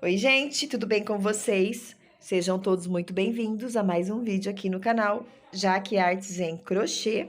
Oi, gente, tudo bem com vocês? Sejam todos muito bem-vindos a mais um vídeo aqui no canal Jaque Artes em Crochê.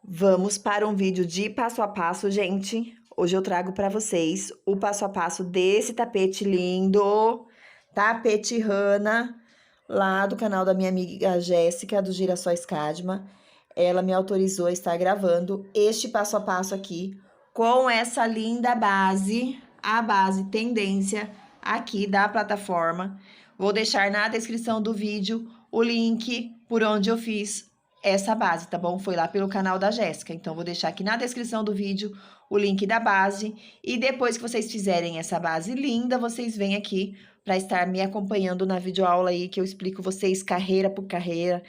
Vamos para um vídeo de passo a passo, gente. Hoje eu trago para vocês o passo a passo desse tapete lindo, tapete rana, lá do canal da minha amiga Jéssica, do Girassóis Cadma. Ela me autorizou a estar gravando este passo a passo aqui com essa linda base, a base Tendência aqui da plataforma. Vou deixar na descrição do vídeo o link por onde eu fiz essa base, tá bom? Foi lá pelo canal da Jéssica. Então, vou deixar aqui na descrição do vídeo o link da base. E depois que vocês fizerem essa base linda, vocês vêm aqui para estar me acompanhando na videoaula aí, que eu explico vocês carreira por carreira.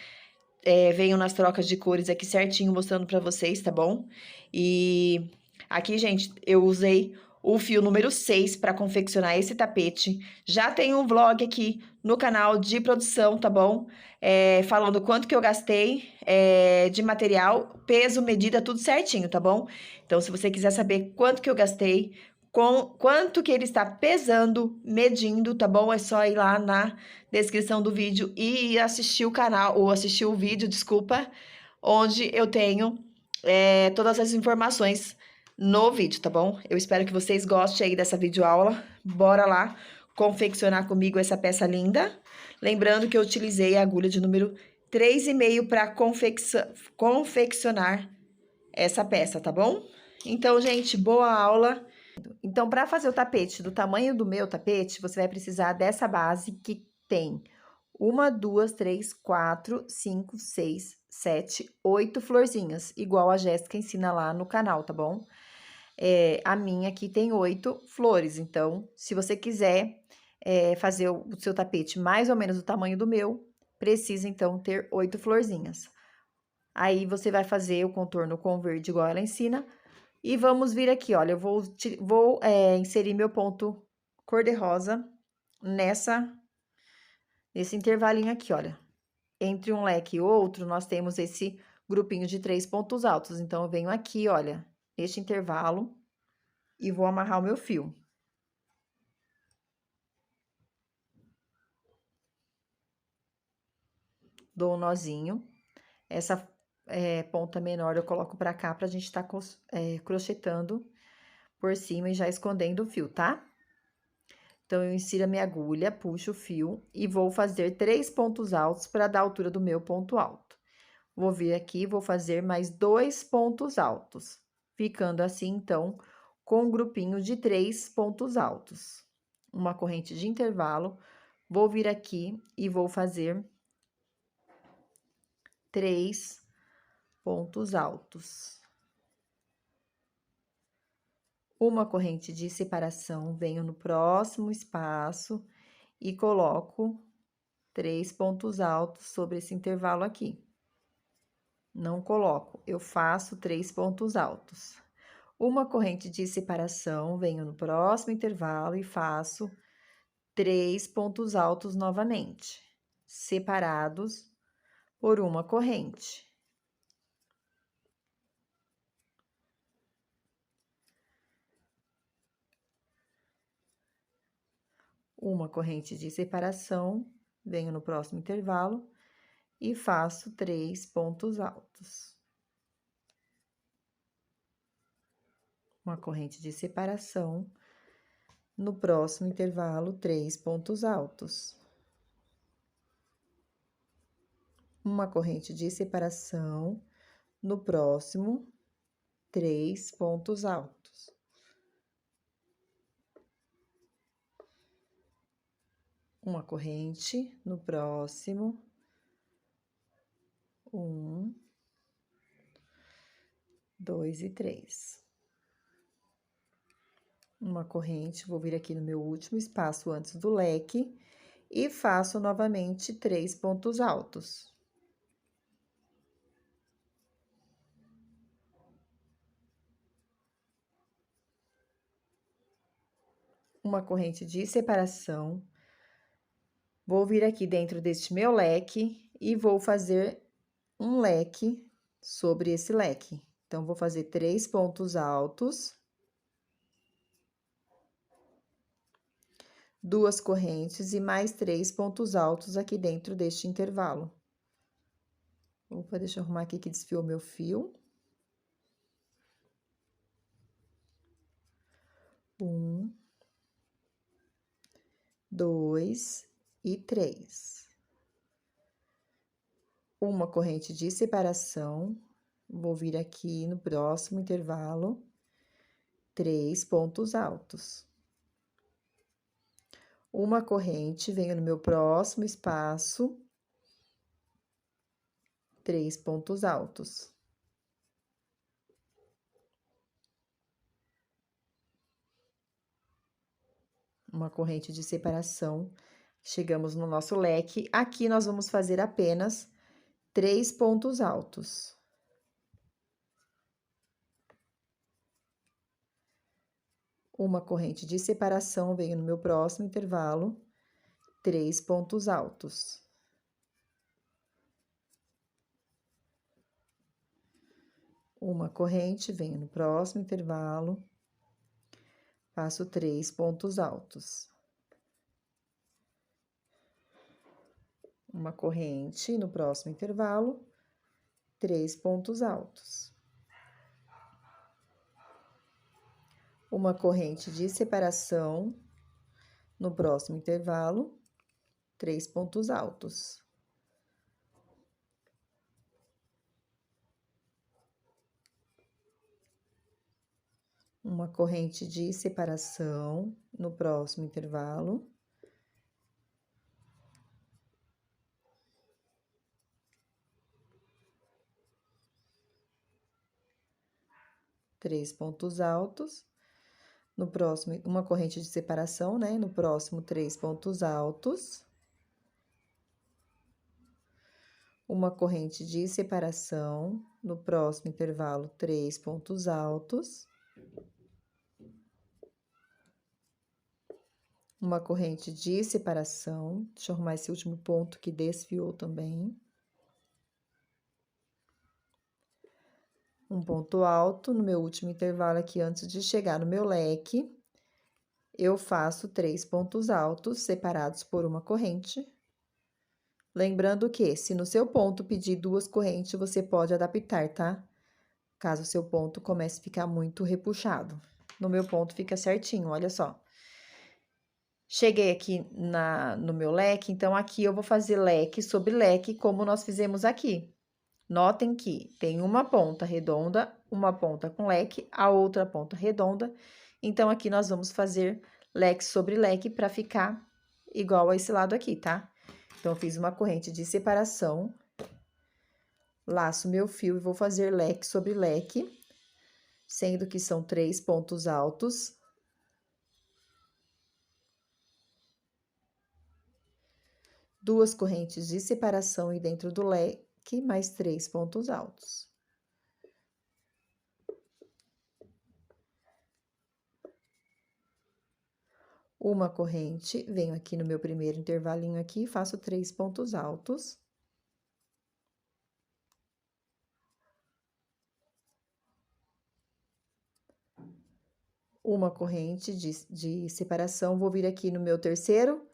Venho nas trocas de cores aqui certinho, mostrando para vocês, tá bom? E aqui, gente, eu usei o fio número 6 para confeccionar esse tapete. Já tem um vlog aqui no canal de produção, tá bom? Falando quanto que eu gastei de material, peso, medida, tudo certinho, tá bom? Então, se você quiser saber quanto que eu gastei, quanto que ele está pesando, medindo, tá bom? É só ir lá na descrição do vídeo e assistir o canal, ou assistir o vídeo, desculpa, onde eu tenho todas as informações no vídeo, tá bom? Eu espero que vocês gostem aí dessa videoaula. Bora lá confeccionar comigo essa peça linda. Lembrando que eu utilizei a agulha de número 3,5 para confeccionar essa peça, tá bom? Então, gente, boa aula. Então, para fazer o tapete do tamanho do meu tapete, você vai precisar dessa base que tem 1, 2, 3, 4, 5, 6, 7, 8 florzinhas, igual a Jéssica ensina lá no canal, tá bom? A minha aqui tem 8 flores, então, se você quiser fazer o seu tapete mais ou menos do tamanho do meu, precisa, então, ter 8 florzinhas. Aí, você vai fazer o contorno com verde, igual ela ensina, e vamos vir aqui, olha, eu vou inserir meu ponto cor-de-rosa nesse intervalinho aqui, olha. Entre um leque e outro, nós temos esse grupinho de 3 pontos altos. Então, eu venho aqui, olha, neste intervalo, e vou amarrar o meu fio. Dou um nozinho. Essa ponta menor eu coloco pra cá, pra gente tá crochetando por cima e já escondendo o fio, tá? Então, eu insiro a minha agulha, puxo o fio e vou fazer 3 pontos altos para dar a altura do meu ponto alto. Vou vir aqui, vou fazer mais 2 pontos altos, ficando assim, então, com um grupinho de 3 pontos altos. Uma corrente de intervalo, vou vir aqui e vou fazer 3 pontos altos. Uma corrente de separação, venho no próximo espaço e coloco 3 pontos altos sobre esse intervalo aqui. Não coloco, eu faço 3 pontos altos. Uma corrente de separação, venho no próximo intervalo e faço 3 pontos altos novamente, separados por uma corrente. Uma corrente de separação, venho no próximo intervalo e faço 3 pontos altos. Uma corrente de separação, no próximo intervalo, 3 pontos altos. Uma corrente de separação, no próximo, 3 pontos altos. Uma corrente, no próximo, 1, 2 e 3. Uma corrente, vou vir aqui no meu último espaço antes do leque e faço novamente 3 pontos altos. Uma corrente de separação, vou vir aqui dentro deste meu leque e vou fazer um leque sobre esse leque. Então, vou fazer 3 pontos altos. 2 correntes e mais 3 pontos altos aqui dentro deste intervalo. Opa, deixa eu arrumar aqui que desfiou meu fio. 1, 2 e 3. Uma corrente de separação, vou vir aqui no próximo intervalo, 3 pontos altos. Uma corrente, venho no meu próximo espaço, 3 pontos altos. Uma corrente de separação, chegamos no nosso leque. Aqui, nós vamos fazer apenas 3 pontos altos. Uma corrente de separação, venho no meu próximo intervalo, 3 pontos altos. Uma corrente, venho no próximo intervalo, faço 3 pontos altos. Uma corrente no próximo intervalo, 3 pontos altos. Uma corrente de separação no próximo intervalo, 3 pontos altos. Uma corrente de separação no próximo intervalo. Três pontos altos. No próximo, uma corrente de separação, né? No próximo, 3 pontos altos. Uma corrente de separação. No próximo intervalo, 3 pontos altos. Uma corrente de separação. Deixa eu arrumar esse último ponto que desfiou também. Um ponto alto no meu último intervalo aqui, antes de chegar no meu leque, eu faço 3 pontos altos separados por uma corrente. Lembrando que, se no seu ponto pedir 2 correntes, você pode adaptar, tá? Caso o seu ponto comece a ficar muito repuxado. No meu ponto fica certinho, olha só. Cheguei aqui no meu leque, então aqui eu vou fazer leque sobre leque, como nós fizemos aqui. Notem que tem uma ponta redonda, uma ponta com leque, a outra ponta redonda. Então, aqui nós vamos fazer leque sobre leque para ficar igual a esse lado aqui, tá? Então, eu fiz uma corrente de separação, laço meu fio e vou fazer leque sobre leque, sendo que são 3 pontos altos. Duas correntes de separação e dentro do leque, mais 3 pontos altos. Uma corrente, venho aqui no meu primeiro intervalinho aqui, faço 3 pontos altos. Uma corrente de separação, vou vir aqui no meu terceiro,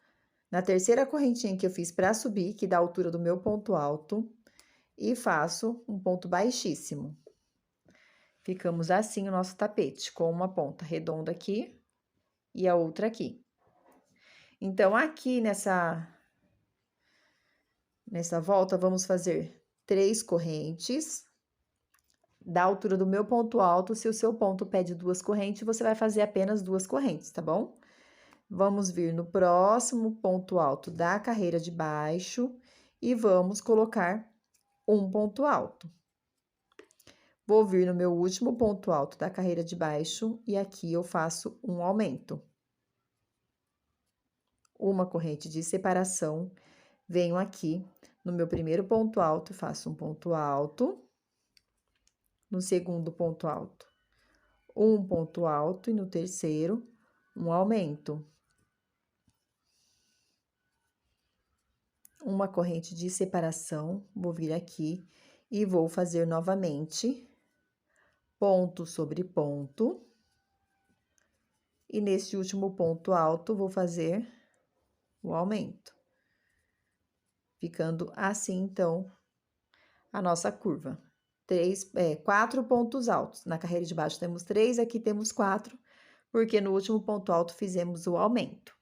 na terceira correntinha que eu fiz para subir, que dá a altura do meu ponto alto, e faço um ponto baixíssimo. Ficamos assim o nosso tapete, com uma ponta redonda aqui e a outra aqui. Então, aqui nessa volta, vamos fazer 3 correntes da altura do meu ponto alto. Se o seu ponto pede 2 correntes, você vai fazer apenas 2 correntes, tá bom? Vamos vir no próximo ponto alto da carreira de baixo e vamos colocar um ponto alto. Vou vir no meu último ponto alto da carreira de baixo e aqui eu faço um aumento. Uma corrente de separação, venho aqui no meu primeiro ponto alto, faço um ponto alto. No segundo ponto alto, um ponto alto e no terceiro, um aumento. Uma corrente de separação, vou vir aqui e vou fazer novamente ponto sobre ponto. E nesse último ponto alto, vou fazer o aumento. Ficando assim, então, a nossa curva. 4 pontos altos. Na carreira de baixo temos 3, aqui temos 4, porque no último ponto alto fizemos o aumento.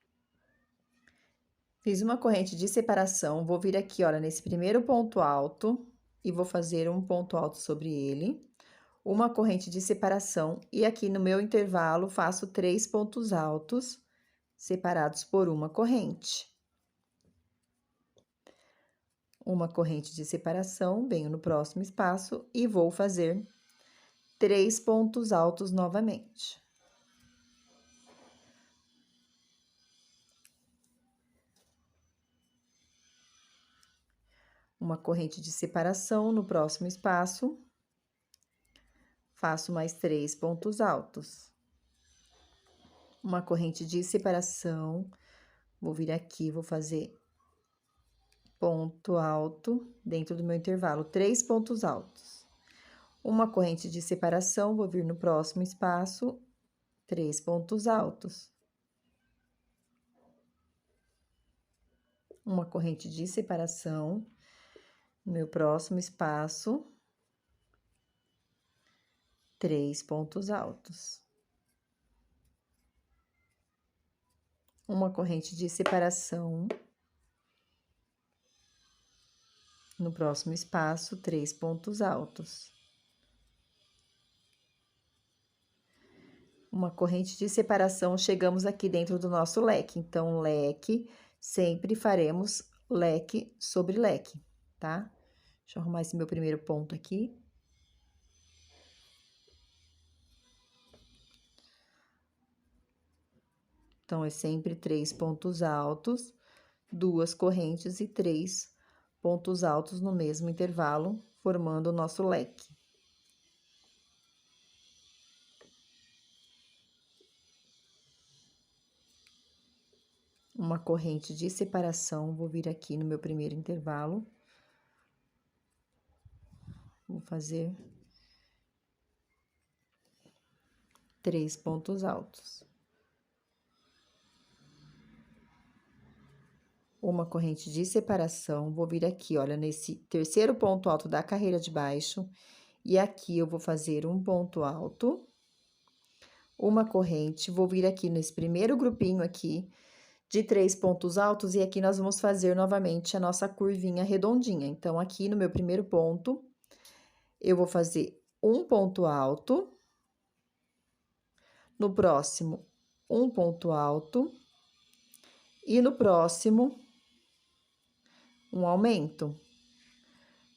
Fiz uma corrente de separação, vou vir aqui, olha, nesse primeiro ponto alto e vou fazer um ponto alto sobre ele. Uma corrente de separação e aqui no meu intervalo faço 3 pontos altos separados por uma corrente. Uma corrente de separação, venho no próximo espaço e vou fazer 3 pontos altos novamente. Uma corrente de separação no próximo espaço, faço mais 3 pontos altos. Uma corrente de separação, vou vir aqui, vou fazer ponto alto dentro do meu intervalo, 3 pontos altos. Uma corrente de separação, vou vir no próximo espaço, 3 pontos altos. Uma corrente de separação, no meu próximo espaço, 3 pontos altos. Uma corrente de separação, no próximo espaço, 3 pontos altos. Uma corrente de separação, chegamos aqui dentro do nosso leque. Então, leque, sempre faremos leque sobre leque, tá? Deixa eu arrumar esse meu primeiro ponto aqui. Então, é sempre 3 pontos altos, 2 correntes e 3 pontos altos no mesmo intervalo, formando o nosso leque. Uma corrente de separação, vou vir aqui no meu primeiro intervalo. Vou fazer 3 pontos altos. Uma corrente de separação, vou vir aqui, olha, nesse terceiro ponto alto da carreira de baixo, e aqui eu vou fazer um ponto alto, uma corrente, vou vir aqui nesse primeiro grupinho aqui, de 3 pontos altos, e aqui nós vamos fazer novamente a nossa curvinha redondinha. Então, aqui no meu primeiro ponto, eu vou fazer um ponto alto, no próximo, um ponto alto, e no próximo, um aumento.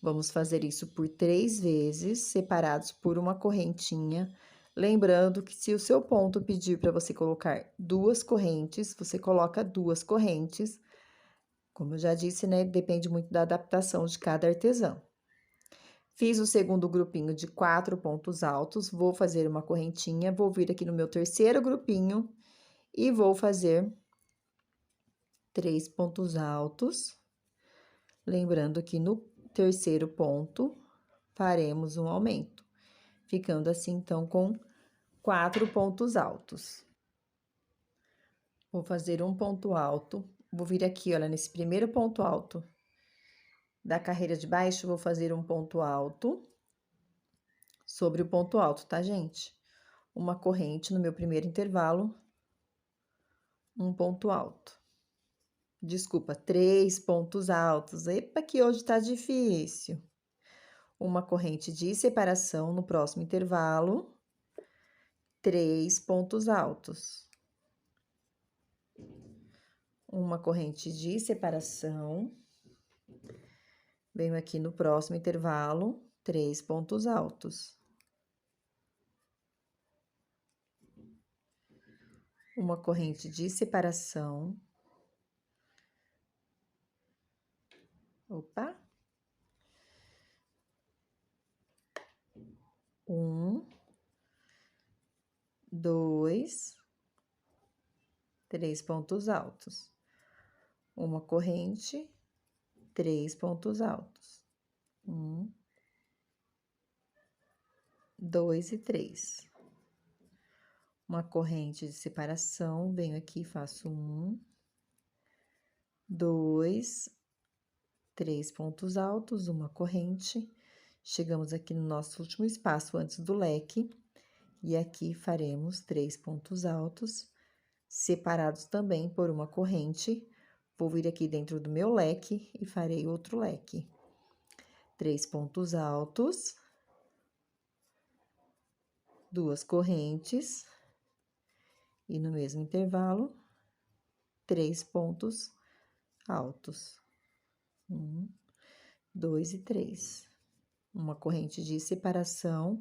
Vamos fazer isso por 3 vezes, separados por uma correntinha. Lembrando que se o seu ponto pedir para você colocar 2 correntes, você coloca 2 correntes. Como eu já disse, né, depende muito da adaptação de cada artesão. Fiz o segundo grupinho de 4 pontos altos, vou fazer uma correntinha, vou vir aqui no meu terceiro grupinho e vou fazer 3 pontos altos. Lembrando que no terceiro ponto, faremos um aumento, ficando assim, então, com 4 pontos altos. Vou fazer um ponto alto, vou vir aqui, olha, nesse primeiro ponto alto da carreira de baixo, vou fazer um ponto alto sobre o ponto alto, tá, gente? Uma corrente no meu primeiro intervalo, um ponto alto. Desculpa, 3 pontos altos. Epa, que hoje tá difícil. Uma corrente de separação no próximo intervalo, 3 pontos altos. Uma corrente de separação, venho aqui no próximo intervalo, 3 pontos altos. Uma corrente de separação. Opa! 1, 2, 3 pontos altos. Uma corrente, 3 pontos altos. 1, 2 e 3. Uma corrente de separação, venho aqui, faço 1, 2, 3 pontos altos, uma corrente. Chegamos aqui no nosso último espaço antes do leque, e aqui faremos 3 pontos altos, separados também por uma corrente. Vou vir aqui dentro do meu leque e farei outro leque. 3 pontos altos, 2 correntes, e no mesmo intervalo, 3 pontos altos. 1, 2 e 3. Uma corrente de separação,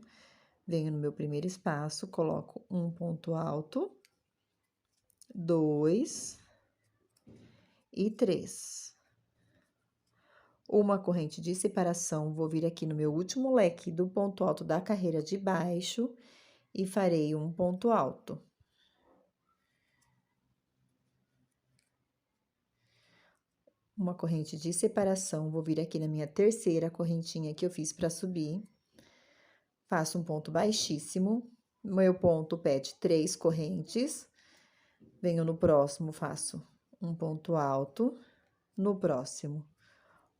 venho no meu primeiro espaço, coloco um ponto alto, 2 e 3. Uma corrente de separação, vou vir aqui no meu último leque do ponto alto da carreira de baixo e farei um ponto alto. Uma corrente de separação, vou vir aqui na minha terceira correntinha que eu fiz para subir. Faço um ponto baixíssimo, meu ponto pede 3 correntes. Venho no próximo, faço um ponto alto, no próximo,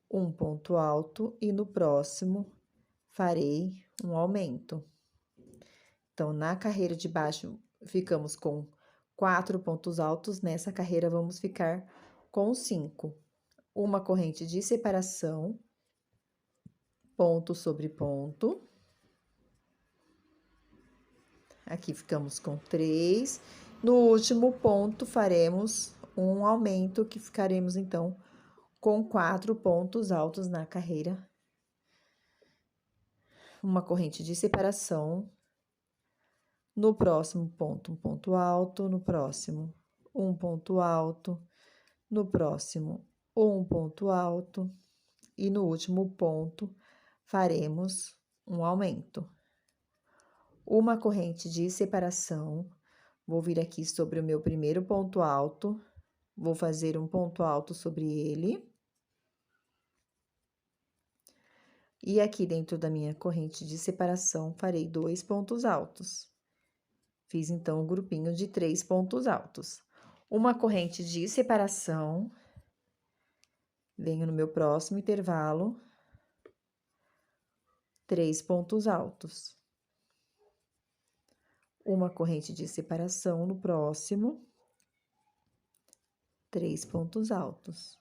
um ponto alto e no próximo farei um aumento. Então, na carreira de baixo, ficamos com 4 pontos altos, nessa carreira vamos ficar com 5. Uma corrente de separação, ponto sobre ponto. Aqui ficamos com 3. No último ponto, faremos um aumento, que ficaremos, então, com 4 pontos altos na carreira. Uma corrente de separação. No próximo ponto, um ponto alto. No próximo, um ponto alto. No próximo, um ponto alto. E no último ponto, faremos um aumento. Uma corrente de separação. Vou vir aqui sobre o meu primeiro ponto alto, vou fazer um ponto alto sobre ele. E aqui dentro da minha corrente de separação, farei 2 pontos altos. Fiz, então, um grupinho de 3 pontos altos. Uma corrente de separação, venho no meu próximo intervalo, 3 pontos altos. Uma corrente de separação no próximo, 3 pontos altos.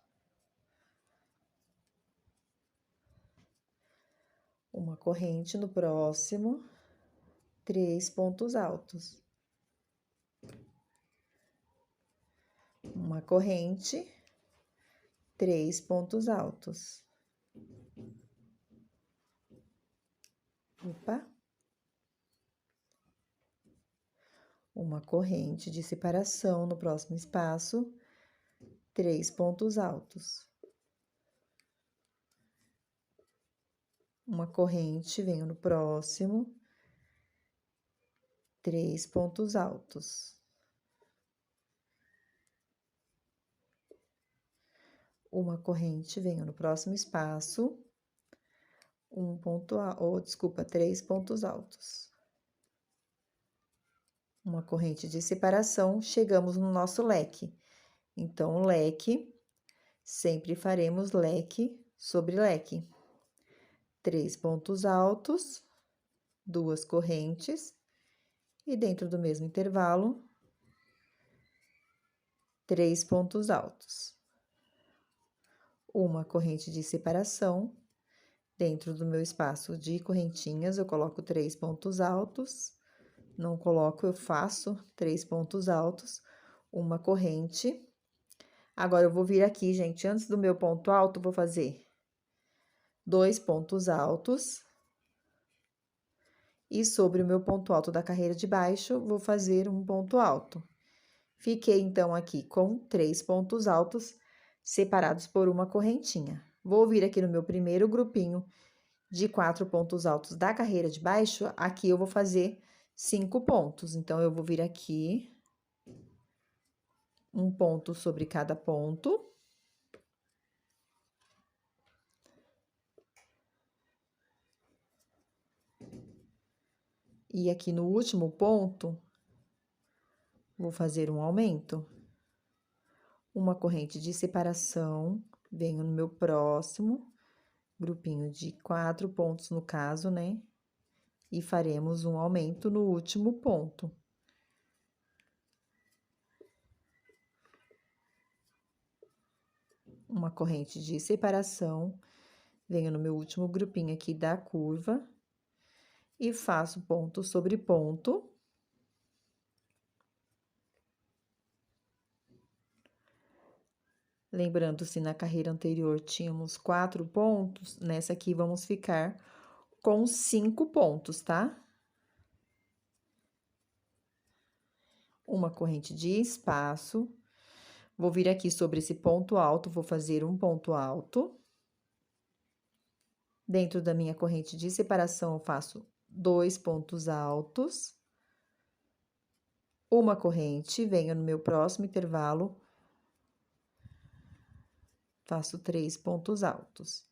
Uma corrente no próximo, 3 pontos altos. Uma corrente, 3 pontos altos. Opa! Uma corrente de separação no próximo espaço, 3 pontos altos. Uma corrente, venho no próximo, 3 pontos altos. Uma corrente, venho no próximo espaço, 3 pontos altos. Uma corrente de separação, chegamos no nosso leque. Então, o leque, sempre faremos leque sobre leque. 3 pontos altos, 2 correntes, e dentro do mesmo intervalo, 3 pontos altos. Uma corrente de separação, dentro do meu espaço de correntinhas, eu coloco 3 pontos altos, não coloco, eu faço 3 pontos altos, uma corrente. Agora, eu vou vir aqui, gente, antes do meu ponto alto, vou fazer 2 pontos altos. E sobre o meu ponto alto da carreira de baixo, vou fazer um ponto alto. Fiquei, então, aqui com 3 pontos altos, separados por uma correntinha. Vou vir aqui no meu primeiro grupinho de 4 pontos altos da carreira de baixo, aqui eu vou fazer 5 pontos. Então, eu vou vir aqui, um ponto sobre cada ponto. E aqui no último ponto, vou fazer um aumento. uma corrente de separação, venho no meu próximo grupinho de 4 pontos, no caso, né? E faremos um aumento no último ponto. Uma corrente de separação, venho no meu último grupinho aqui da curva e faço ponto sobre ponto. Lembrando, se na carreira anterior tínhamos 4 pontos, nessa aqui vamos ficar com 5 pontos, tá? Uma corrente de espaço. Vou vir aqui sobre esse ponto alto, vou fazer um ponto alto. Dentro da minha corrente de separação, eu faço 2 pontos altos. Uma corrente, venho no meu próximo intervalo, faço 3 pontos altos.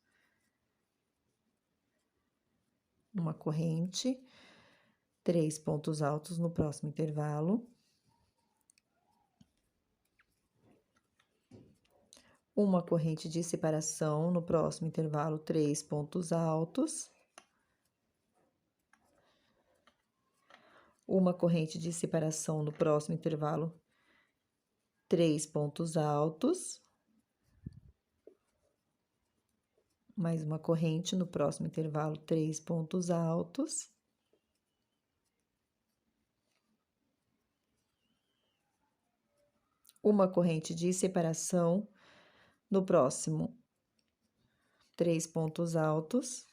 Uma corrente, 3 pontos altos no próximo intervalo. Uma corrente de separação no próximo intervalo, 3 pontos altos. Uma corrente de separação no próximo intervalo, 3 pontos altos. Mais uma corrente no próximo intervalo, 3 pontos altos. Uma corrente de separação no próximo, 3 pontos altos.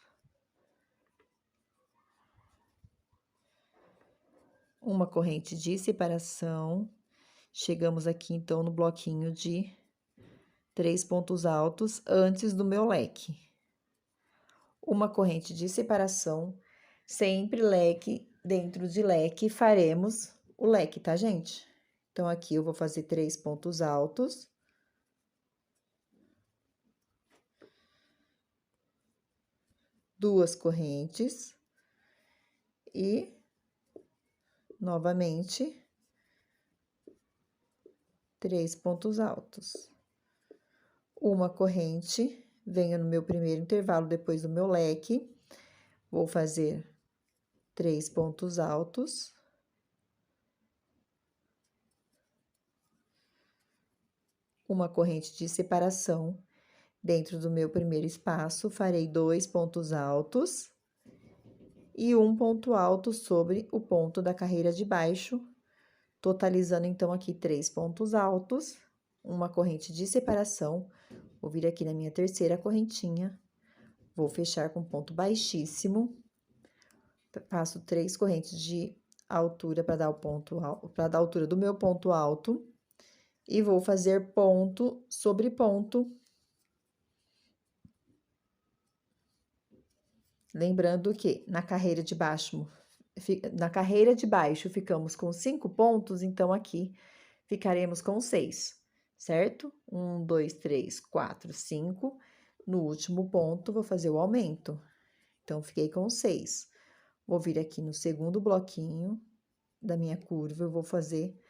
Uma corrente de separação. Chegamos aqui, então, no bloquinho de 3 pontos altos antes do meu leque. Uma corrente de separação, sempre leque, dentro de leque, faremos o leque, tá, gente? Então, aqui eu vou fazer 3 pontos altos. Duas correntes. E, novamente, 3 pontos altos. Uma corrente, venho no meu primeiro intervalo depois do meu leque, vou fazer 3 pontos altos. Uma corrente de separação, dentro do meu primeiro espaço, farei 2 pontos altos e um ponto alto sobre o ponto da carreira de baixo, totalizando, então, aqui 3 pontos altos, uma corrente de separação, vou vir aqui na minha terceira correntinha, vou fechar com ponto baixíssimo, faço 3 correntes de altura para dar o ponto alto, para dar a altura do meu ponto alto, e vou fazer ponto sobre ponto. Lembrando que na carreira de baixo ficamos com 5 pontos, então aqui ficaremos com 6, certo? 1, 2, 3, 4, 5. No último ponto, vou fazer o aumento. Então, fiquei com 6. Vou vir aqui no segundo bloquinho da minha curva, eu vou fazer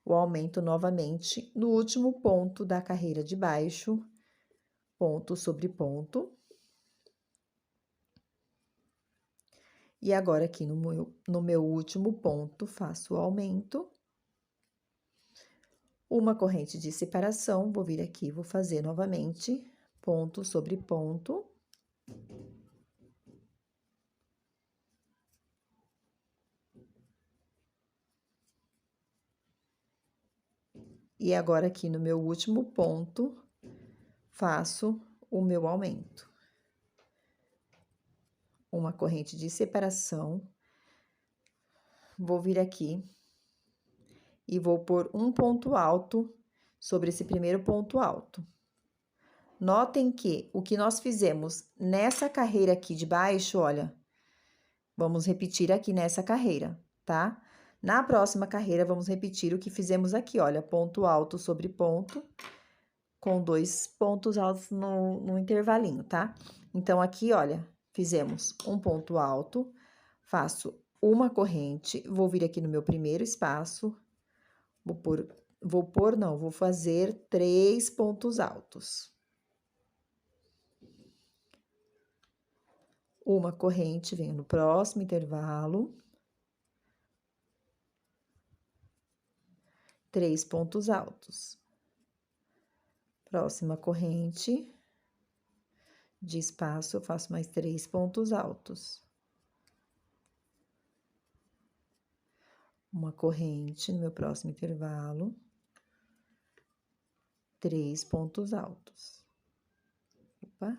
o aumento novamente no último ponto da carreira de baixo, ponto sobre ponto. E agora, aqui no meu último ponto, faço o aumento. Uma corrente de separação, vou vir aqui, vou fazer novamente ponto sobre ponto. E agora, aqui no meu último ponto, faço o meu aumento. Uma corrente de separação, vou vir aqui e vou pôr um ponto alto sobre esse primeiro ponto alto. Notem que o que nós fizemos nessa carreira aqui de baixo, olha, vamos repetir aqui nessa carreira, tá? Na próxima carreira, vamos repetir o que fizemos aqui, olha, ponto alto sobre ponto, com 2 pontos altos no intervalinho, tá? Então, aqui, olha, fizemos um ponto alto, faço uma corrente, vou vir aqui no meu primeiro espaço, vou pôr vou fazer 3 pontos altos. Uma corrente, venho no próximo intervalo. 3 pontos altos. Próxima corrente de espaço, eu faço mais 3 pontos altos. Uma corrente no meu próximo intervalo. 3 pontos altos. Opa.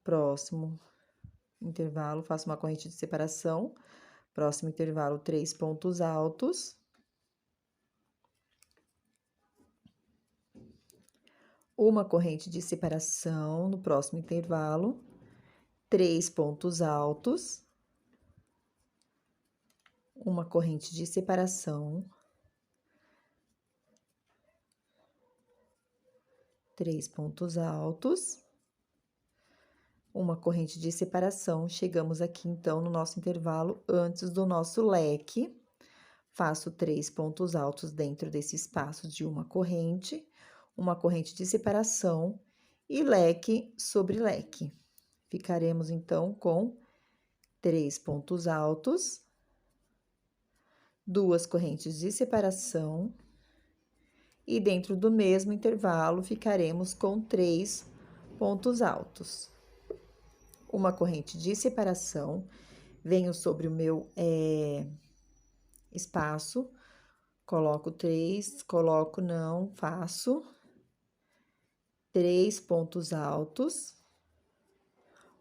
Próximo intervalo, faço uma corrente de separação. Próximo intervalo, 3 pontos altos. Uma corrente de separação no próximo intervalo, 3 pontos altos. Uma corrente de separação. 3 pontos altos. Uma corrente de separação, chegamos aqui, então, no nosso intervalo, antes do nosso leque. Faço 3 pontos altos dentro desse espaço de uma corrente de separação e leque sobre leque. Ficaremos, então, com 3 pontos altos, 2 correntes de separação, e dentro do mesmo intervalo, ficaremos com 3 pontos altos. Uma corrente de separação, venho sobre o meu espaço, coloco 3, faço 3 pontos altos,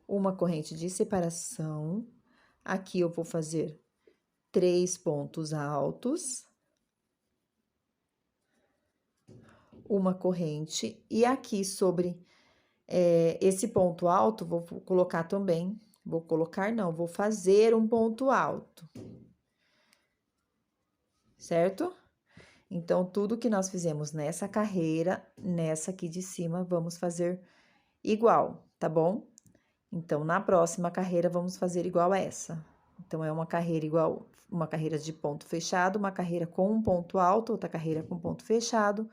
uma corrente de separação, aqui eu vou fazer 3 pontos altos, uma corrente, e aqui sobre esse ponto alto, vou colocar também, vou fazer um ponto alto, certo? Então, tudo que nós fizemos nessa carreira, nessa aqui de cima, vamos fazer igual, tá bom? Então, na próxima carreira, vamos fazer igual a essa. Então, é uma carreira igual, uma carreira de ponto fechado, uma carreira com um ponto alto, outra carreira com ponto fechado,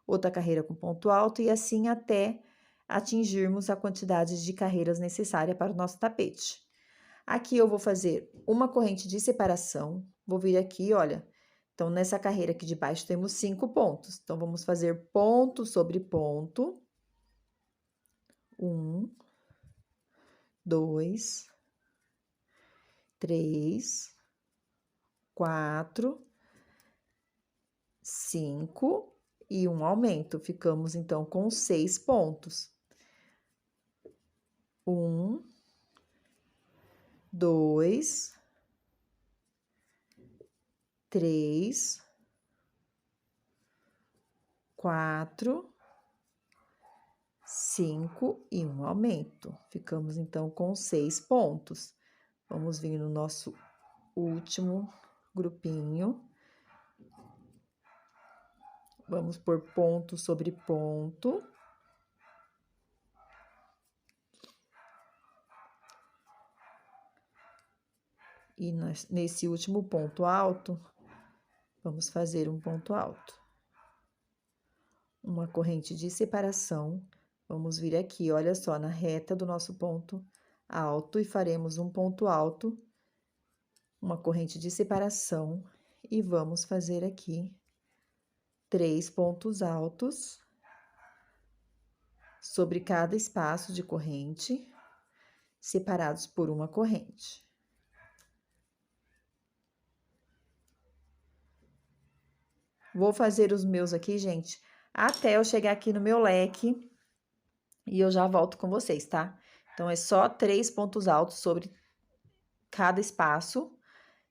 outra carreira com ponto alto, e assim até atingirmos a quantidade de carreiras necessária para o nosso tapete. Aqui eu vou fazer uma corrente de separação, vou vir aqui, olha, então, nessa carreira aqui de baixo temos 5 pontos. Então, vamos fazer ponto sobre ponto. 1, 2, 3, 4, 5 e um aumento. Ficamos, então, com 6 pontos. 1, 2, 3, 4, 5 e um aumento. Ficamos, então, com 6 pontos. Vamos vir no nosso último grupinho. Vamos por ponto sobre ponto. E nesse último ponto alto, vamos fazer um ponto alto. Uma corrente de separação, vamos vir aqui, olha só, na reta do nosso ponto alto, e faremos um ponto alto, uma corrente de separação, e vamos fazer aqui 3 pontos altos sobre cada espaço de corrente, separados por uma corrente. Vou fazer os meus aqui, gente, até eu chegar aqui no meu leque, e eu já volto com vocês, tá? Então, é só 3 pontos altos sobre cada espaço,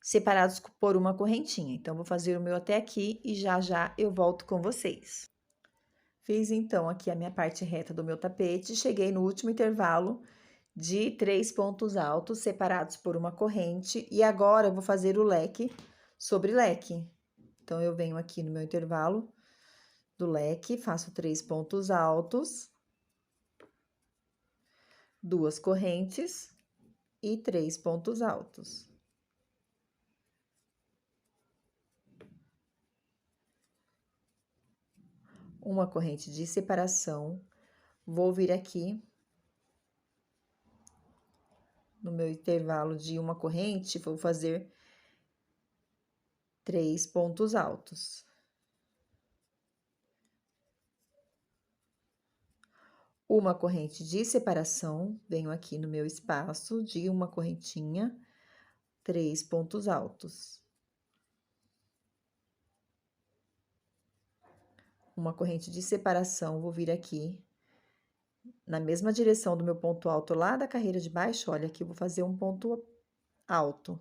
separados por uma correntinha. Então, vou fazer o meu até aqui e já eu volto com vocês. Fiz, então, aqui a minha parte reta do meu tapete, cheguei no último intervalo de 3 pontos altos, separados por uma corrente, e agora eu vou fazer o leque sobre leque. Então, eu venho aqui no meu intervalo do leque, faço 3 pontos altos, 2 correntes e 3 pontos altos. uma corrente de separação, vou vir aqui no meu intervalo de uma corrente, vou fazer 3 pontos altos. Uma corrente de separação, venho aqui no meu espaço de uma correntinha, 3 pontos altos. Uma corrente de separação, vou vir aqui na mesma direção do meu ponto alto lá da carreira de baixo, olha, aqui eu vou fazer um ponto alto.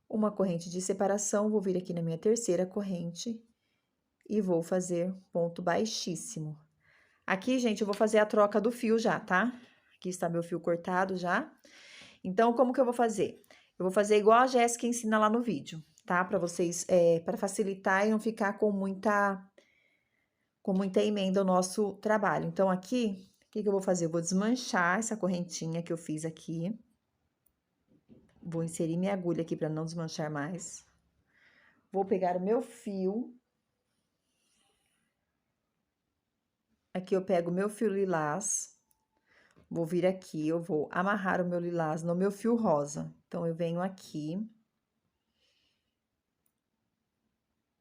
Uma corrente de separação, vou vir aqui na minha terceira corrente e vou fazer ponto baixíssimo. Aqui, gente, eu vou fazer a troca do fio já, tá? Aqui está meu fio cortado já. Então, como que eu vou fazer? Eu vou fazer igual a Jéssica ensina lá no vídeo, tá? Para vocês, para facilitar e não ficar com muita emenda o nosso trabalho. Então, aqui, o que que eu vou fazer? Eu vou desmanchar essa correntinha que eu fiz aqui. Vou inserir minha agulha aqui para não desmanchar mais. Vou pegar o meu fio. Aqui eu pego o meu fio lilás. Vou vir aqui, eu vou amarrar o meu lilás no meu fio rosa. Então, eu venho aqui.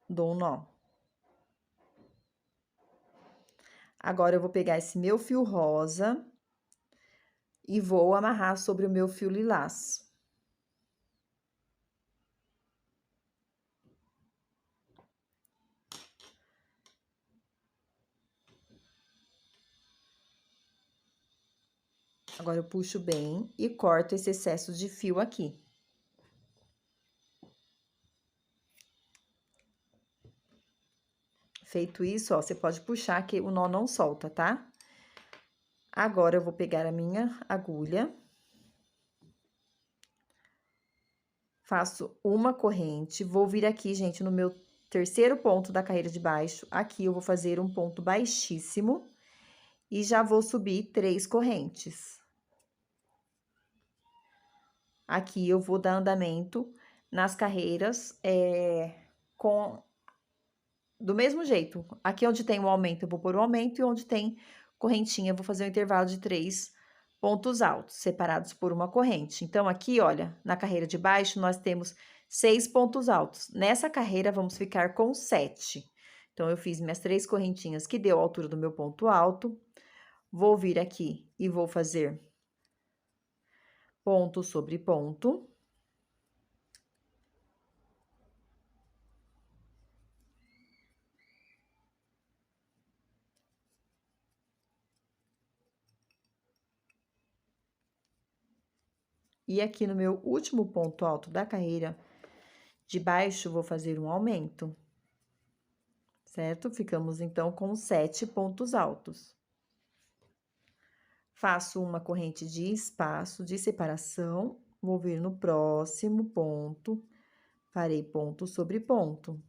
Dou um nó. Agora, eu vou pegar esse meu fio rosa e vou amarrar sobre o meu fio lilás. Agora, eu puxo bem e corto esse excesso de fio aqui. Feito isso, ó, você pode puxar que o nó não solta, tá? Agora, eu vou pegar a minha agulha. Faço uma corrente, vou vir aqui, gente, no meu terceiro ponto da carreira de baixo. Aqui, eu vou fazer um ponto baixíssimo e já vou subir 3 correntes. Aqui, eu vou dar andamento nas carreiras, do mesmo jeito. Aqui onde tem o aumento, eu vou pôr o aumento, e onde tem correntinha, eu vou fazer um intervalo de 3 pontos altos, separados por uma corrente. Então, aqui, olha, na carreira de baixo, nós temos 6 pontos altos. Nessa carreira, vamos ficar com 7. Então, eu fiz minhas 3 correntinhas, que deu a altura do meu ponto alto. Vou vir aqui e vou fazer ponto sobre ponto. E aqui no meu último ponto alto da carreira de baixo, vou fazer um aumento, certo? Ficamos, então, com 7 pontos altos. Faço uma corrente de espaço, de separação, vou vir no próximo ponto, farei ponto sobre ponto.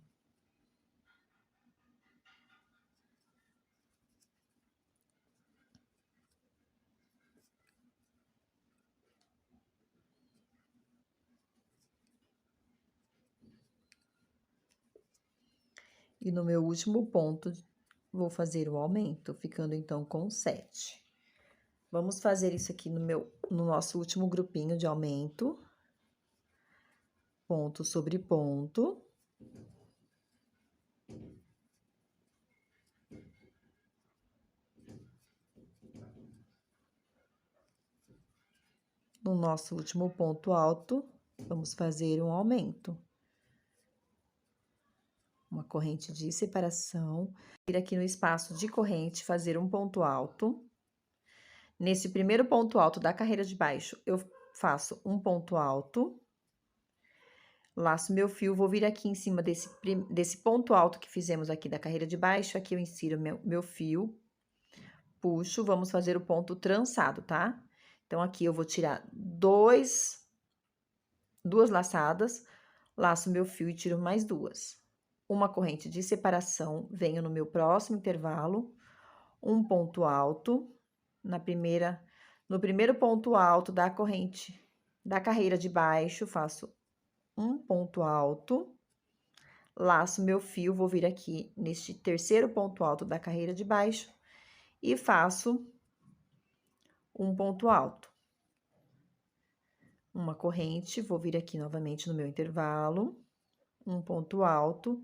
E no meu último ponto, vou fazer o aumento, ficando, então, com 7. Vamos fazer isso aqui no nosso último grupinho de aumento. Ponto sobre ponto. No nosso último ponto alto, vamos fazer um aumento. Uma corrente de separação. Ir aqui no espaço de corrente, fazer um ponto alto. Nesse primeiro ponto alto da carreira de baixo, eu faço um ponto alto. Laço meu fio, vou vir aqui em cima desse ponto alto que fizemos aqui da carreira de baixo. Aqui eu insiro meu fio, puxo, vamos fazer o ponto trançado, tá? Então, aqui eu vou tirar duas laçadas, laço meu fio e tiro mais 2. Uma corrente de separação, venho no meu próximo intervalo, um ponto alto, no primeiro ponto alto da corrente da carreira de baixo, faço um ponto alto, laço meu fio, vou vir aqui neste terceiro ponto alto da carreira de baixo e faço um ponto alto. Uma corrente, vou vir aqui novamente no meu intervalo, um ponto alto,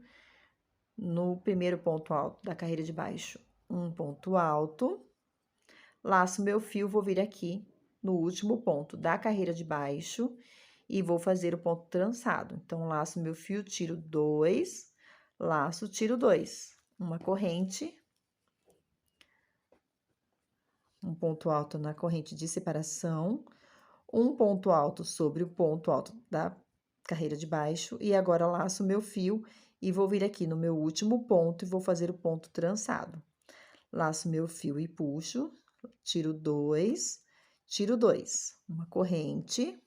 no primeiro ponto alto da carreira de baixo, um ponto alto, laço meu fio, vou vir aqui no último ponto da carreira de baixo e vou fazer o ponto trançado. Então, laço meu fio, tiro 2, laço, tiro 2, uma corrente, um ponto alto na corrente de separação, um ponto alto sobre o ponto alto da carreira de baixo, e agora laço meu fio e vou vir aqui no meu último ponto e vou fazer o ponto trançado. Laço meu fio e puxo, tiro 2, tiro 2, uma corrente,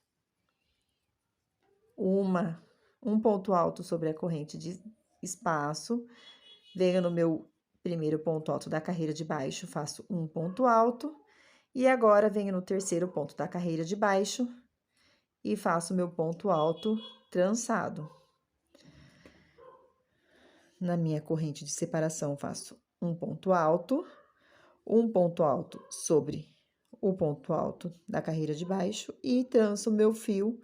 um ponto alto sobre a corrente de espaço, venho no meu primeiro ponto alto da carreira de baixo, faço um ponto alto, e agora venho no terceiro ponto da carreira de baixo e faço meu ponto alto trançado. Na minha corrente de separação, faço um ponto alto sobre o ponto alto da carreira de baixo e tranço meu fio,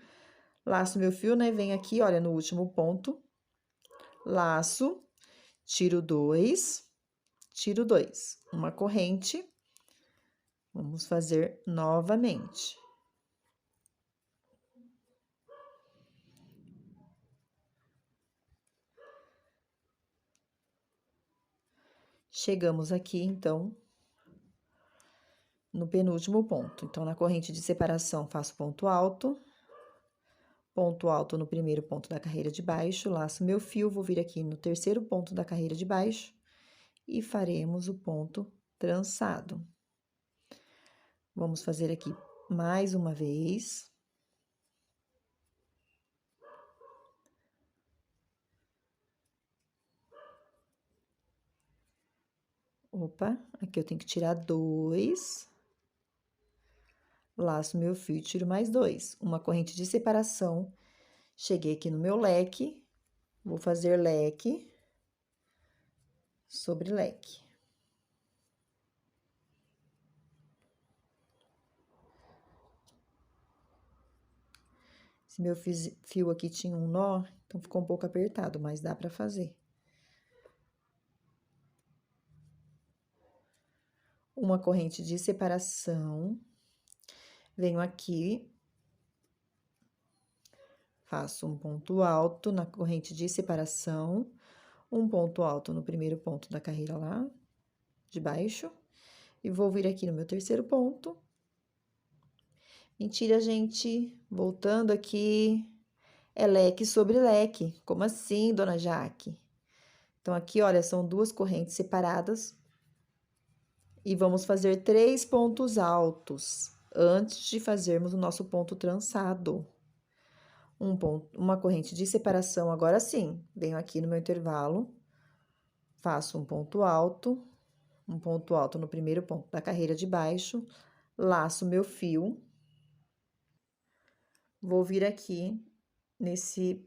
laço meu fio, né? Venho aqui, olha, no último ponto, laço, tiro 2, tiro 2, uma corrente, vamos fazer novamente. Chegamos aqui, então, no penúltimo ponto. Então, na corrente de separação, faço ponto alto no primeiro ponto da carreira de baixo, laço meu fio, vou vir aqui no terceiro ponto da carreira de baixo e faremos o ponto trançado. Vamos fazer aqui mais uma vez. Opa, aqui eu tenho que tirar 2. Laço meu fio e tiro mais 2. Uma corrente de separação. Cheguei aqui no meu leque, vou fazer leque sobre leque. Esse meu fio aqui tinha um nó, então ficou um pouco apertado, mas dá pra fazer. Uma corrente de separação. Venho aqui, faço um ponto alto na corrente de separação, um ponto alto no primeiro ponto da carreira lá de baixo, e vou vir aqui no meu terceiro ponto. Mentira, gente, voltando aqui, é leque sobre leque. Como assim, dona Jaque? Então, aqui, olha, são duas correntes separadas. E vamos fazer 3 pontos altos antes de fazermos o nosso ponto trançado. Uma corrente de separação, agora sim, venho aqui no meu intervalo, faço um ponto alto no primeiro ponto da carreira de baixo, laço meu fio, vou vir aqui nesse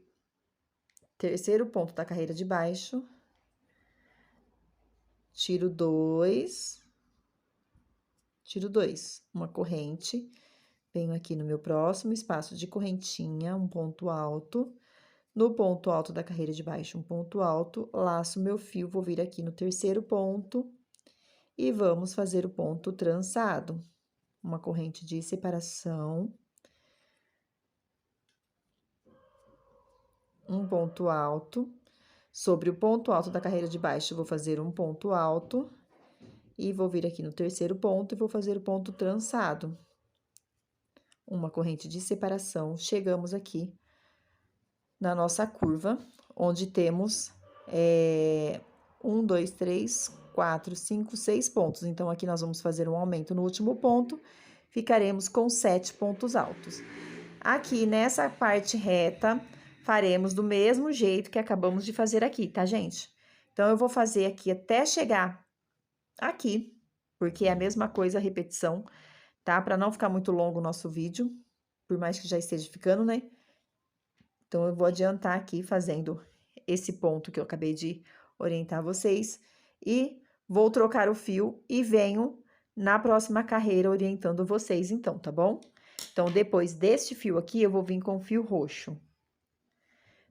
terceiro ponto da carreira de baixo, tiro 2, uma corrente, venho aqui no meu próximo espaço de correntinha, um ponto alto, no ponto alto da carreira de baixo, um ponto alto, laço meu fio, vou vir aqui no terceiro ponto e vamos fazer o ponto trançado. Uma corrente de separação, um ponto alto, sobre o ponto alto da carreira de baixo, vou fazer um ponto alto e vou vir aqui no terceiro ponto e vou fazer o ponto trançado. Uma corrente de separação, chegamos aqui na nossa curva, onde temos 1, 2, 3, 4, 5, 6 pontos. Então, aqui nós vamos fazer um aumento no último ponto, ficaremos com 7 pontos altos. Aqui, nessa parte reta, faremos do mesmo jeito que acabamos de fazer aqui, tá, gente? Então, eu vou fazer aqui até chegar aqui, porque é a mesma coisa, a repetição, tá? Para não ficar muito longo o nosso vídeo, por mais que já esteja ficando, né? Então, eu vou adiantar aqui fazendo esse ponto que eu acabei de orientar vocês. E vou trocar o fio e venho na próxima carreira orientando vocês, então, tá bom? Então, depois deste fio aqui, eu vou vir com o fio roxo.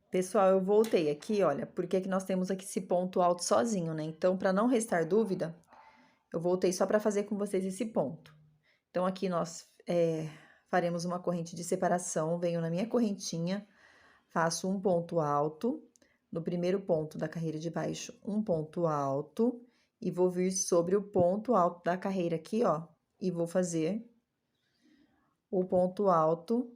Pessoal, eu voltei aqui, olha, porque que nós temos aqui esse ponto alto sozinho, né? Então, para não restar dúvida, eu voltei só para fazer com vocês esse ponto. Então, aqui nós faremos uma corrente de separação, venho na minha correntinha, faço um ponto alto, no primeiro ponto da carreira de baixo, um ponto alto, e vou vir sobre o ponto alto da carreira aqui, ó, e vou fazer o ponto alto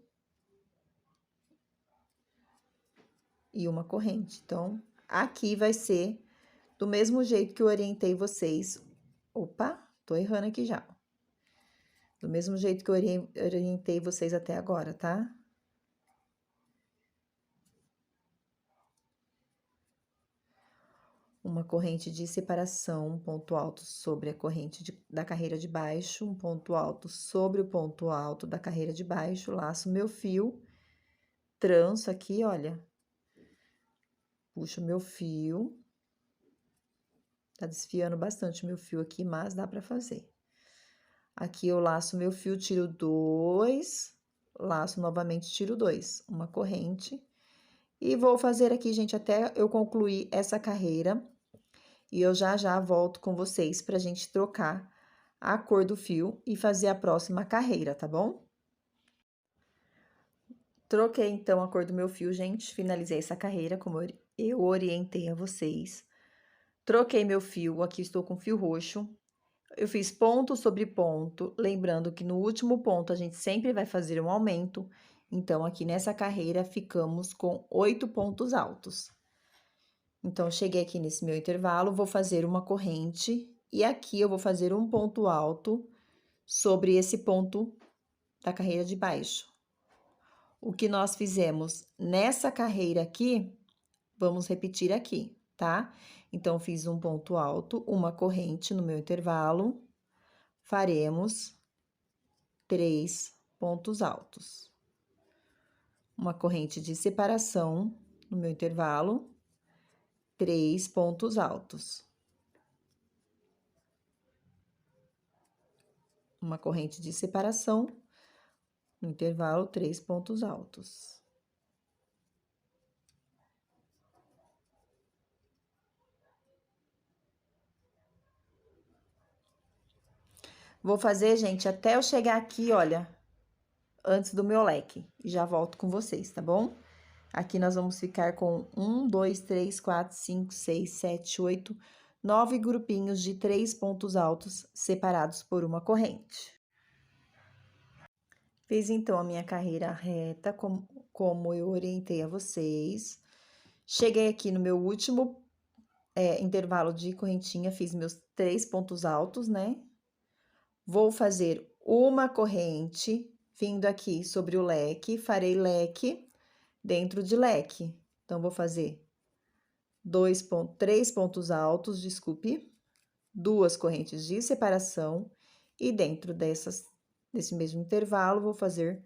e uma corrente. Então, aqui vai ser do mesmo jeito que eu orientei vocês. Opa, tô errando aqui já. Do mesmo jeito que eu orientei vocês até agora, tá? Uma corrente de separação, um ponto alto sobre a corrente da carreira de baixo, um ponto alto sobre o ponto alto da carreira de baixo, laço meu fio, tranço aqui, olha, puxo meu fio, tá desfiando bastante meu fio aqui, mas dá pra fazer. Aqui eu laço meu fio, tiro 2, laço novamente, tiro 2, uma corrente. E vou fazer aqui, gente, até eu concluir essa carreira. E eu já volto com vocês pra gente trocar a cor do fio e fazer a próxima carreira, tá bom? Troquei, então, a cor do meu fio, gente. Finalizei essa carreira, como eu orientei a vocês. Troquei meu fio, aqui estou com fio roxo. Eu fiz ponto sobre ponto, lembrando que no último ponto a gente sempre vai fazer um aumento. Então, aqui nessa carreira, ficamos com 8 pontos altos. Então, cheguei aqui nesse meu intervalo, vou fazer uma corrente, e aqui eu vou fazer um ponto alto sobre esse ponto da carreira de baixo. O que nós fizemos nessa carreira aqui, vamos repetir aqui, tá? Então, fiz um ponto alto, uma corrente no meu intervalo, faremos 3 pontos altos. Uma corrente de separação no meu intervalo, 3 pontos altos. Uma corrente de separação, no intervalo, 3 pontos altos. Vou fazer, gente, até eu chegar aqui, olha, antes do meu leque. E já volto com vocês, tá bom? Aqui nós vamos ficar com 1, 2, 3, 4, 5, 6, 7, 8, 9 grupinhos de 3 pontos altos separados por uma corrente. Fiz, então, a minha carreira reta, como eu orientei a vocês. Cheguei aqui no meu último intervalo de correntinha, fiz meus 3 pontos altos, né? Vou fazer uma corrente, vindo aqui sobre o leque, farei leque dentro de leque. Então, vou fazer 3 pontos altos, desculpe, 2 correntes de separação, e dentro desse mesmo intervalo, vou fazer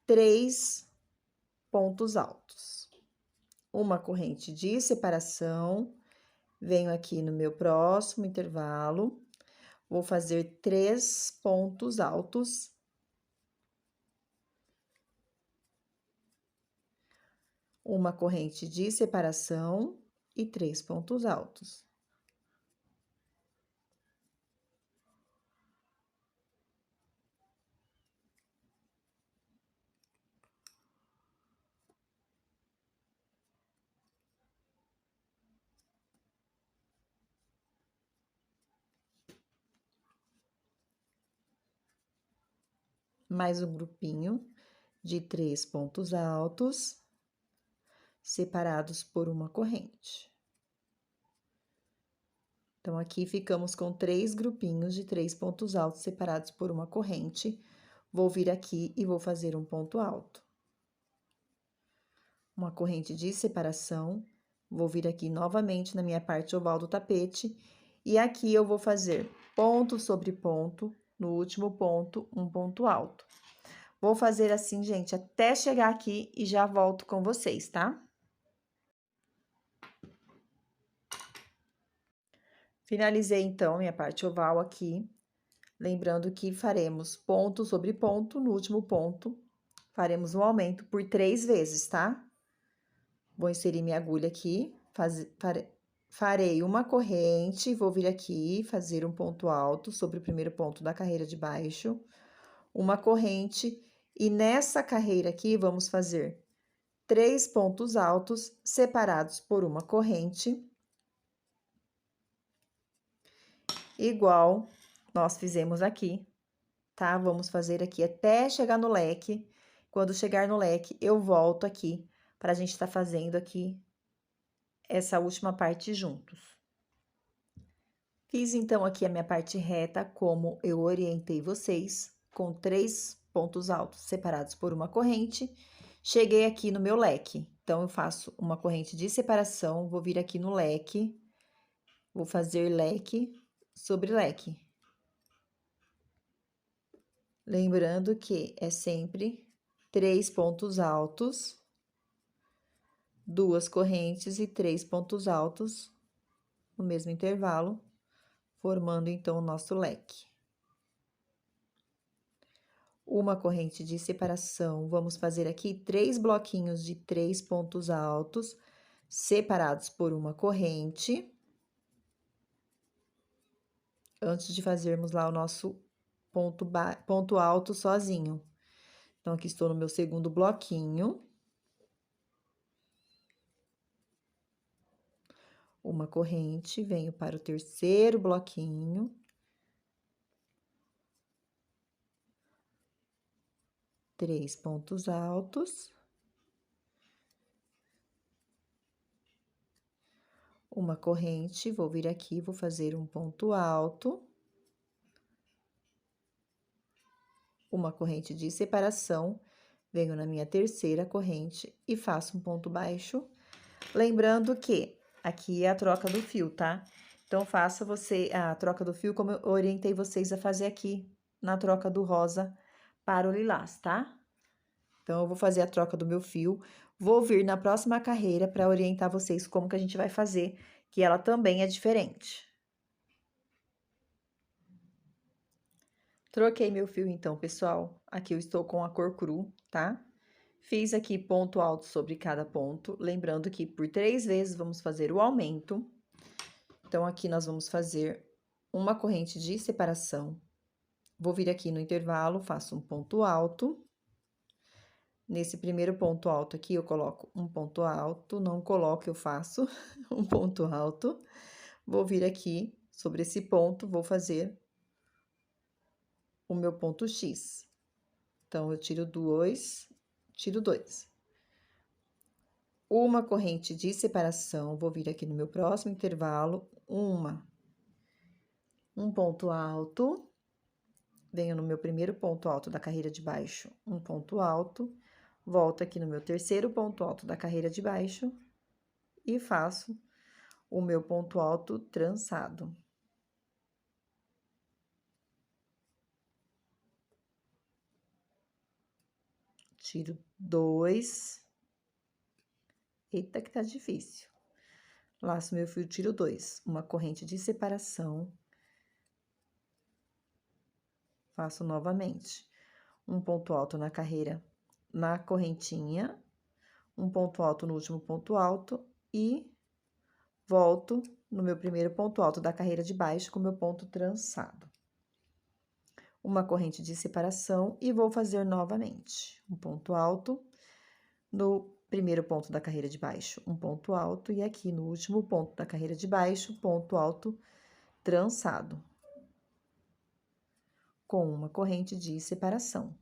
3 pontos altos. Uma corrente de separação, venho aqui no meu próximo intervalo, vou fazer 3 pontos altos. Uma corrente de separação e 3 pontos altos. Mais um grupinho de 3 pontos altos, separados por uma corrente. Então, aqui ficamos com 3 grupinhos de 3 pontos altos separados por uma corrente. Vou vir aqui e vou fazer um ponto alto. Uma corrente de separação, vou vir aqui novamente na minha parte oval do tapete, e aqui eu vou fazer ponto sobre ponto, no último ponto, um ponto alto. Vou fazer assim, gente, até chegar aqui e já volto com vocês, tá? Finalizei, então, minha parte oval aqui. Lembrando que faremos ponto sobre ponto, no último ponto, faremos um aumento por 3 vezes, tá? Vou inserir minha agulha aqui, farei uma corrente, vou vir aqui, fazer um ponto alto sobre o primeiro ponto da carreira de baixo, uma corrente, e nessa carreira aqui, vamos fazer 3 pontos altos separados por uma corrente, igual nós fizemos aqui, tá? Vamos fazer aqui até chegar no leque. Quando chegar no leque, eu volto aqui para a gente estar fazendo aqui essa última parte juntos. Fiz, então, aqui a minha parte reta, como eu orientei vocês, com 3 pontos altos separados por uma corrente. Cheguei aqui no meu leque, então, eu faço uma corrente de separação, vou vir aqui no leque, vou fazer leque sobre leque. Lembrando que é sempre 3 pontos altos, 2 correntes e 3 pontos altos no mesmo intervalo, formando então o nosso leque. Uma corrente de separação, vamos fazer aqui 3 bloquinhos de 3 pontos altos, separados por uma corrente, antes de fazermos lá o nosso ponto alto sozinho. Então, aqui estou no meu segundo bloquinho. Uma corrente, venho para o terceiro bloquinho. 3 pontos altos. Uma corrente, vou vir aqui, vou fazer um ponto alto. Uma corrente de separação, venho na minha terceira corrente e faço um ponto baixo. Lembrando que aqui é a troca do fio, tá? Então, faça você a troca do fio como eu orientei vocês a fazer aqui na troca do rosa para o lilás, tá? Então, eu vou fazer a troca do meu fio, vou vir na próxima carreira para orientar vocês como que a gente vai fazer, que ela também é diferente. Troquei meu fio, então, pessoal. Aqui eu estou com a cor cru, tá? Fiz aqui ponto alto sobre cada ponto, lembrando que por 3 vezes vamos fazer o aumento. Então, aqui nós vamos fazer uma corrente de separação. Vou vir aqui no intervalo, faço um ponto alto. Nesse primeiro ponto alto aqui, eu coloco um ponto alto, não coloco, eu faço um ponto alto. Vou vir aqui sobre esse ponto, vou fazer o meu ponto X. Então, eu tiro 2, tiro 2. Uma corrente de separação, vou vir aqui no meu próximo intervalo, um ponto alto, venho no meu primeiro ponto alto da carreira de baixo, um ponto alto, volto aqui no meu terceiro ponto alto da carreira de baixo e faço o meu ponto alto trançado. Tiro 2. Eita, que tá difícil. Laço meu fio, tiro 2. Uma corrente de separação. Faço novamente. Um ponto alto na carreira, na correntinha. Um ponto alto no último ponto alto. E volto no meu primeiro ponto alto da carreira de baixo com meu ponto trançado. Uma corrente de separação e vou fazer novamente. Um ponto alto no primeiro ponto da carreira de baixo, um ponto alto, e aqui no último ponto da carreira de baixo, ponto alto trançado, com uma corrente de separação.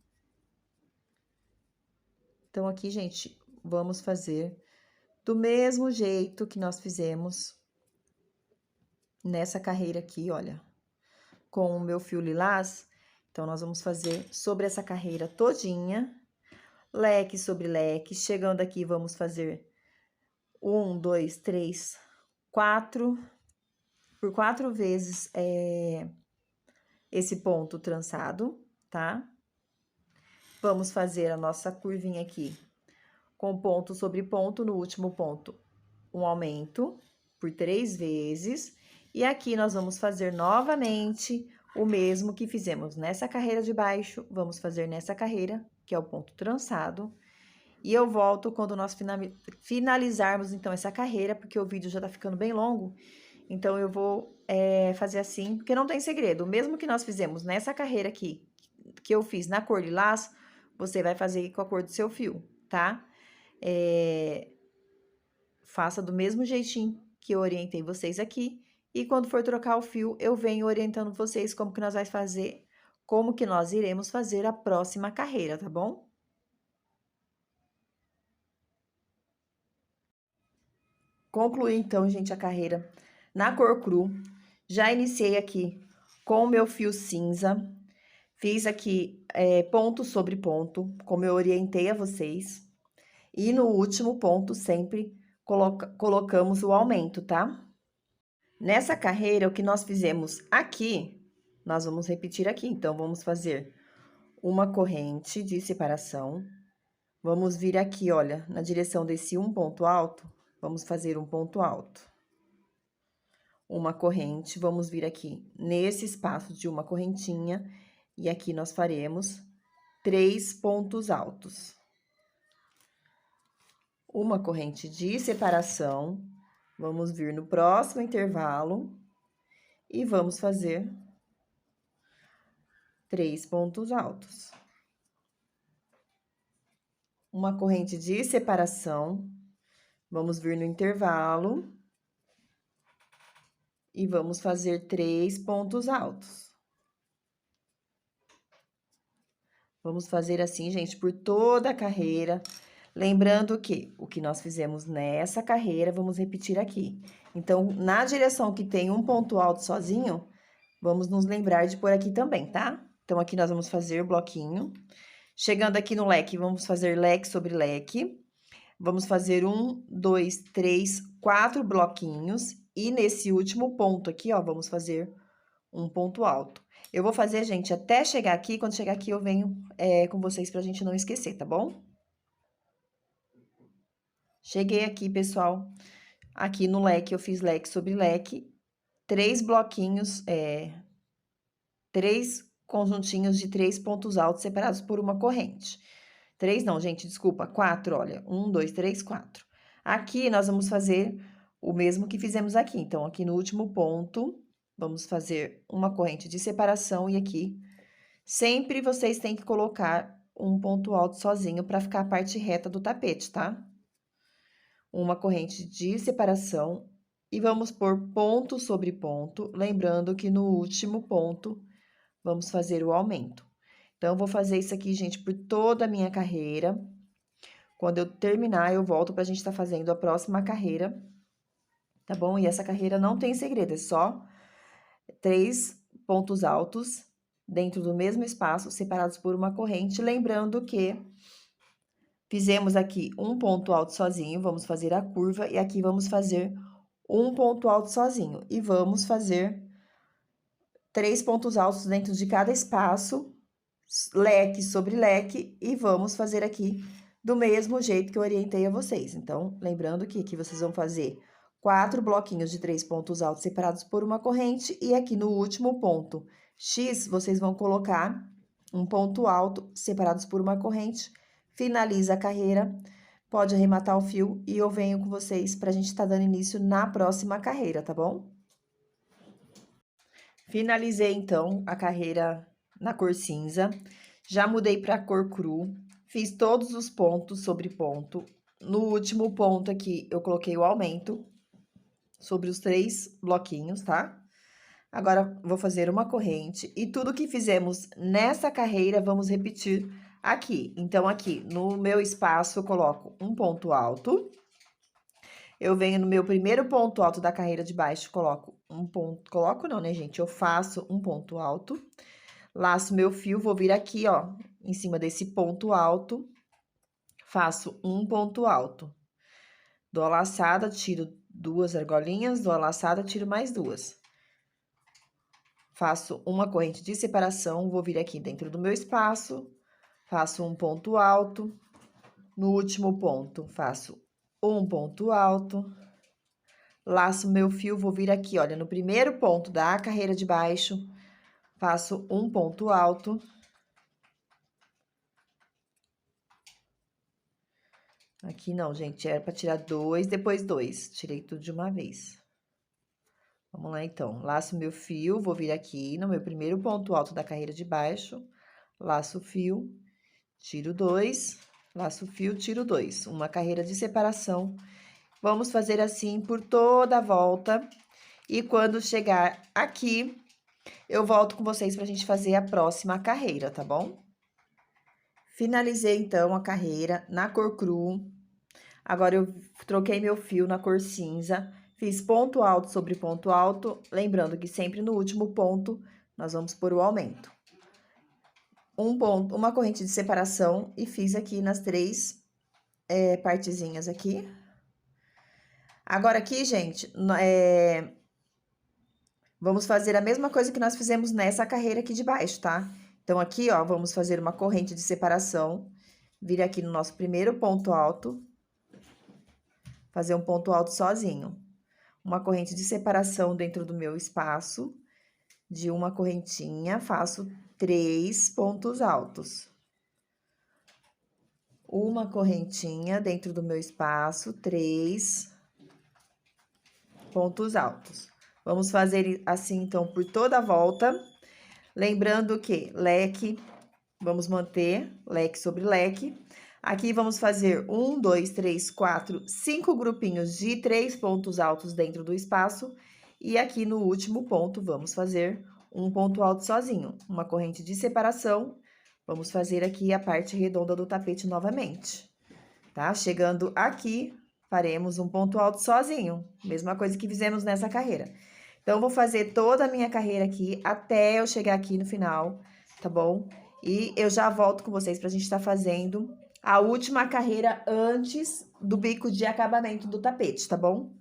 Então, aqui, gente, vamos fazer do mesmo jeito que nós fizemos nessa carreira aqui, olha, com o meu fio lilás. Então, nós vamos fazer sobre essa carreira todinha, leque sobre leque. Chegando aqui, vamos fazer 1, 2, 3, 4, por 4 vezes esse ponto trançado, tá? Vamos fazer a nossa curvinha aqui com ponto sobre ponto, no último ponto, um aumento por 3 vezes. E aqui nós vamos fazer novamente o mesmo que fizemos nessa carreira de baixo, vamos fazer nessa carreira, que é o ponto trançado. E eu volto quando nós finalizarmos, então, essa carreira, porque o vídeo já tá ficando bem longo. Então, eu vou fazer assim, porque não tem segredo. O mesmo que nós fizemos nessa carreira aqui, que eu fiz na cor lilás, você vai fazer com a cor do seu fio, tá? Faça do mesmo jeitinho que eu orientei vocês aqui. E quando for trocar o fio, eu venho orientando vocês como que nós vai fazer, como que nós iremos fazer a próxima carreira, tá bom? Concluí, então, gente, a carreira na cor cru. Já iniciei aqui com o meu fio cinza. Fiz aqui ponto sobre ponto, como eu orientei a vocês. E no último ponto, sempre colocamos o aumento, tá? Nessa carreira, o que nós fizemos aqui, nós vamos repetir aqui. Então, vamos fazer uma corrente de separação. Vamos vir aqui, olha, na direção desse um ponto alto, vamos fazer um ponto alto. Uma corrente, vamos vir aqui nesse espaço de uma correntinha, e aqui nós faremos 3 pontos altos. Uma corrente de separação, vamos vir no próximo intervalo e vamos fazer 3 pontos altos. Uma corrente de separação, vamos vir no intervalo e vamos fazer 3 pontos altos. Vamos fazer assim, gente, por toda a carreira. Lembrando que o que nós fizemos nessa carreira, vamos repetir aqui. Então, na direção que tem um ponto alto sozinho, vamos nos lembrar de pôr aqui também, tá? Então, aqui nós vamos fazer bloquinho. Chegando aqui no leque, vamos fazer leque sobre leque. Vamos fazer 1, 2, 3, 4 bloquinhos. E nesse último ponto aqui, ó, vamos fazer um ponto alto. Eu vou fazer, gente, até chegar aqui. Quando chegar aqui, eu venho com vocês pra gente não esquecer, tá bom? Cheguei aqui, pessoal. Aqui no leque, eu fiz leque sobre leque. 3 bloquinhos, 3 conjuntinhos de 3 pontos altos separados por uma corrente. 3 não, gente, desculpa, 4, olha. 1, 2, 3, 4. Aqui, nós vamos fazer o mesmo que fizemos aqui. Então, aqui no último ponto, vamos fazer uma corrente de separação e aqui, sempre vocês têm que colocar um ponto alto sozinho para ficar a parte reta do tapete, tá? Uma corrente de separação e vamos pôr ponto sobre ponto, lembrando que no último ponto, vamos fazer o aumento. Então, eu vou fazer isso aqui, gente, por toda a minha carreira. Quando eu terminar, eu volto pra gente estar fazendo a próxima carreira, tá bom? E essa carreira não tem segredo, é só 3 pontos altos dentro do mesmo espaço, separados por uma corrente. Lembrando que fizemos aqui um ponto alto sozinho, vamos fazer a curva, e aqui vamos fazer um ponto alto sozinho. E vamos fazer 3 pontos altos dentro de cada espaço, leque sobre leque, e vamos fazer aqui do mesmo jeito que eu orientei a vocês. Então, lembrando que aqui vocês vão fazer 4 bloquinhos de 3 pontos altos separados por uma corrente, e aqui no último ponto X, vocês vão colocar um ponto alto separados por uma corrente, finaliza a carreira, pode arrematar o fio e eu venho com vocês pra gente estar dando início na próxima carreira, tá bom? Finalizei, então, a carreira na cor cinza, já mudei pra cor cru, fiz todos os pontos sobre ponto. No último ponto aqui, eu coloquei o aumento sobre os 3 bloquinhos, tá? Agora, vou fazer uma corrente e tudo que fizemos nessa carreira, vamos repetir aqui. Então, aqui, no meu espaço, eu coloco um ponto alto. Eu venho no meu primeiro ponto alto da carreira de baixo, coloco um ponto... Coloco não, né, gente? Eu faço um ponto alto. Laço meu fio, vou vir aqui, ó, em cima desse ponto alto. Faço um ponto alto. Dou a laçada, tiro 2 argolinhas, dou a laçada, tiro mais 2. Faço uma corrente de separação, vou vir aqui dentro do meu espaço, faço um ponto alto. No último ponto, faço um ponto alto. laço meu fio, vou vir aqui, olha, no primeiro ponto da carreira de baixo, faço um ponto alto. Aqui não, gente, era para tirar 2, depois 2. Tirei tudo de uma vez. Vamos lá, então. Laço meu fio, vou vir aqui no meu primeiro ponto alto da carreira de baixo, laço o fio, tiro 2, laço o fio, tiro 2. Uma carreira de separação. Vamos fazer assim por toda a volta. E quando chegar aqui, eu volto com vocês pra gente fazer a próxima carreira, tá bom? Finalizei, então, a carreira na cor cru. Agora, eu troquei meu fio na cor cinza, fiz ponto alto sobre ponto alto, lembrando que sempre no último ponto, nós vamos pôr o aumento. Um ponto, uma corrente de separação, e fiz aqui nas 3 partezinhas aqui. Agora, aqui, gente, vamos fazer a mesma coisa que nós fizemos nessa carreira aqui de baixo, tá? Então, aqui, ó, vamos fazer uma corrente de separação, vir aqui no nosso primeiro ponto alto, fazer um ponto alto sozinho. Uma corrente de separação dentro do meu espaço, de uma correntinha, faço 3 pontos altos. Uma correntinha dentro do meu espaço, 3 pontos altos. Vamos fazer assim, então, por toda a volta. Lembrando que leque, vamos manter leque sobre leque. Aqui, vamos fazer 1, 2, 3, 4, 5 grupinhos de 3 pontos altos dentro do espaço. E aqui, no último ponto, vamos fazer um ponto alto sozinho. Uma corrente de separação. Vamos fazer aqui a parte redonda do tapete novamente, tá? Chegando aqui, faremos um ponto alto sozinho. Mesma coisa que fizemos nessa carreira. Então, vou fazer toda a minha carreira aqui, até eu chegar aqui no final, tá bom? E eu já volto com vocês pra gente tá fazendo a última carreira antes do bico de acabamento do tapete, tá bom?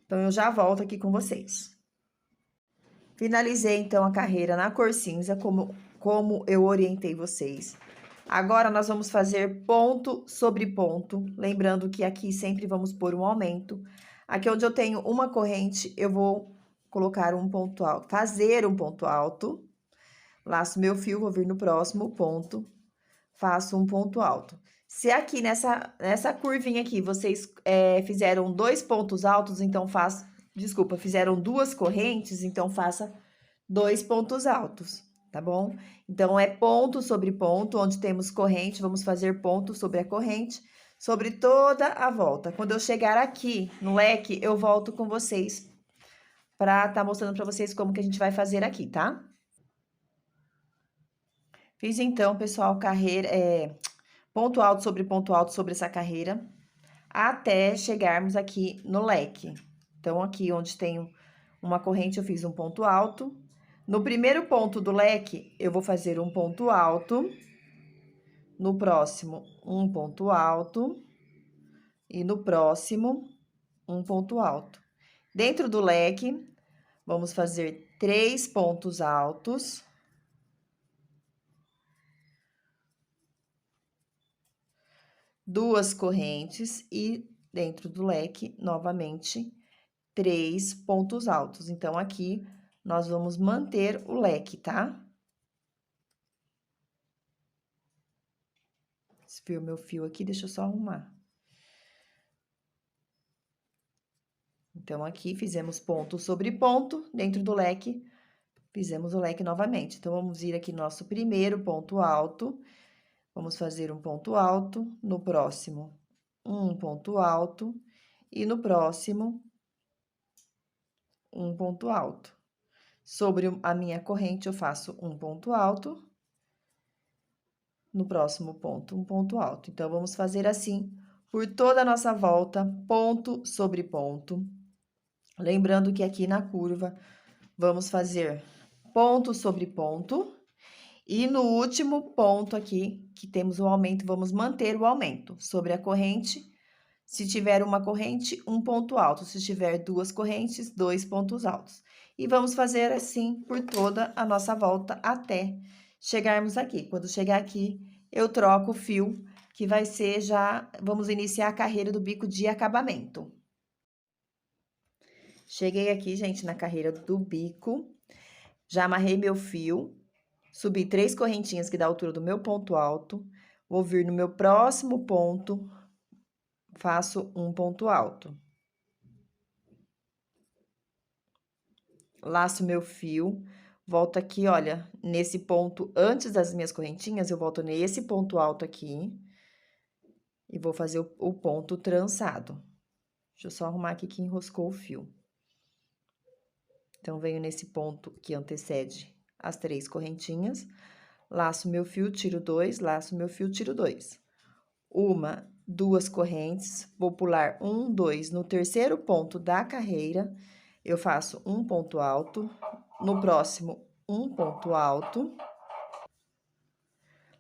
Então, eu já volto aqui com vocês. Finalizei, então, a carreira na cor cinza, como eu orientei vocês. Agora, nós vamos fazer ponto sobre ponto, lembrando que aqui sempre vamos pôr um aumento. Aqui onde eu tenho uma corrente, eu vou colocar um ponto alto, fazer um ponto alto, laço meu fio, vou vir no próximo ponto, faço um ponto alto. Se aqui nessa curvinha aqui, vocês fizeram 2 pontos altos, então fizeram 2 correntes, então faça 2 pontos altos, tá bom? Então, é ponto sobre ponto, onde temos corrente, vamos fazer ponto sobre a corrente, sobre toda a volta. Quando eu chegar aqui no leque, eu volto com vocês pra tá mostrando pra vocês como que a gente vai fazer aqui, tá? Fiz então, pessoal, ponto alto sobre essa carreira, até chegarmos aqui no leque. Então, aqui onde tem uma corrente, eu fiz um ponto alto. No primeiro ponto do leque, eu vou fazer um ponto alto. No próximo, um ponto alto. E no próximo, um ponto alto. Dentro do leque, vamos fazer 3 pontos altos. Duas correntes e dentro do leque, novamente, 3 pontos altos. Então, aqui, nós vamos manter o leque, tá? Desviou meu fio aqui, deixa eu só arrumar. Então, aqui, fizemos ponto sobre ponto, dentro do leque, fizemos o leque novamente. Então, vamos vir aqui no nosso primeiro ponto alto, vamos fazer um ponto alto, no próximo, um ponto alto, e no próximo, um ponto alto. Sobre a minha corrente, eu faço um ponto alto, no próximo ponto, um ponto alto. Então, vamos fazer assim por toda a nossa volta, ponto sobre ponto. Lembrando que aqui na curva, vamos fazer ponto sobre ponto. E no último ponto aqui, que temos o aumento, vamos manter o aumento sobre a corrente. Se tiver uma corrente, um ponto alto. Se tiver 2 correntes, 2 pontos altos. E vamos fazer assim por toda a nossa volta até chegarmos aqui. Quando chegar aqui, eu troco o fio, que vai ser vamos iniciar a carreira do bico de acabamento. Cheguei aqui, gente, na carreira do bico, já amarrei meu fio, subi 3 correntinhas que dá a altura do meu ponto alto, vou vir no meu próximo ponto, faço um ponto alto. Laço meu fio, volto aqui, olha, nesse ponto, antes das minhas correntinhas, eu volto nesse ponto alto aqui, e vou fazer o ponto trançado. Deixa eu só arrumar aqui que enroscou o fio. Então, venho nesse ponto que antecede as 3 correntinhas, laço meu fio, tiro 2, laço meu fio, tiro 2. 1, 2 correntes, vou pular 1, 2, no terceiro ponto da carreira, eu faço um ponto alto, no próximo, um ponto alto,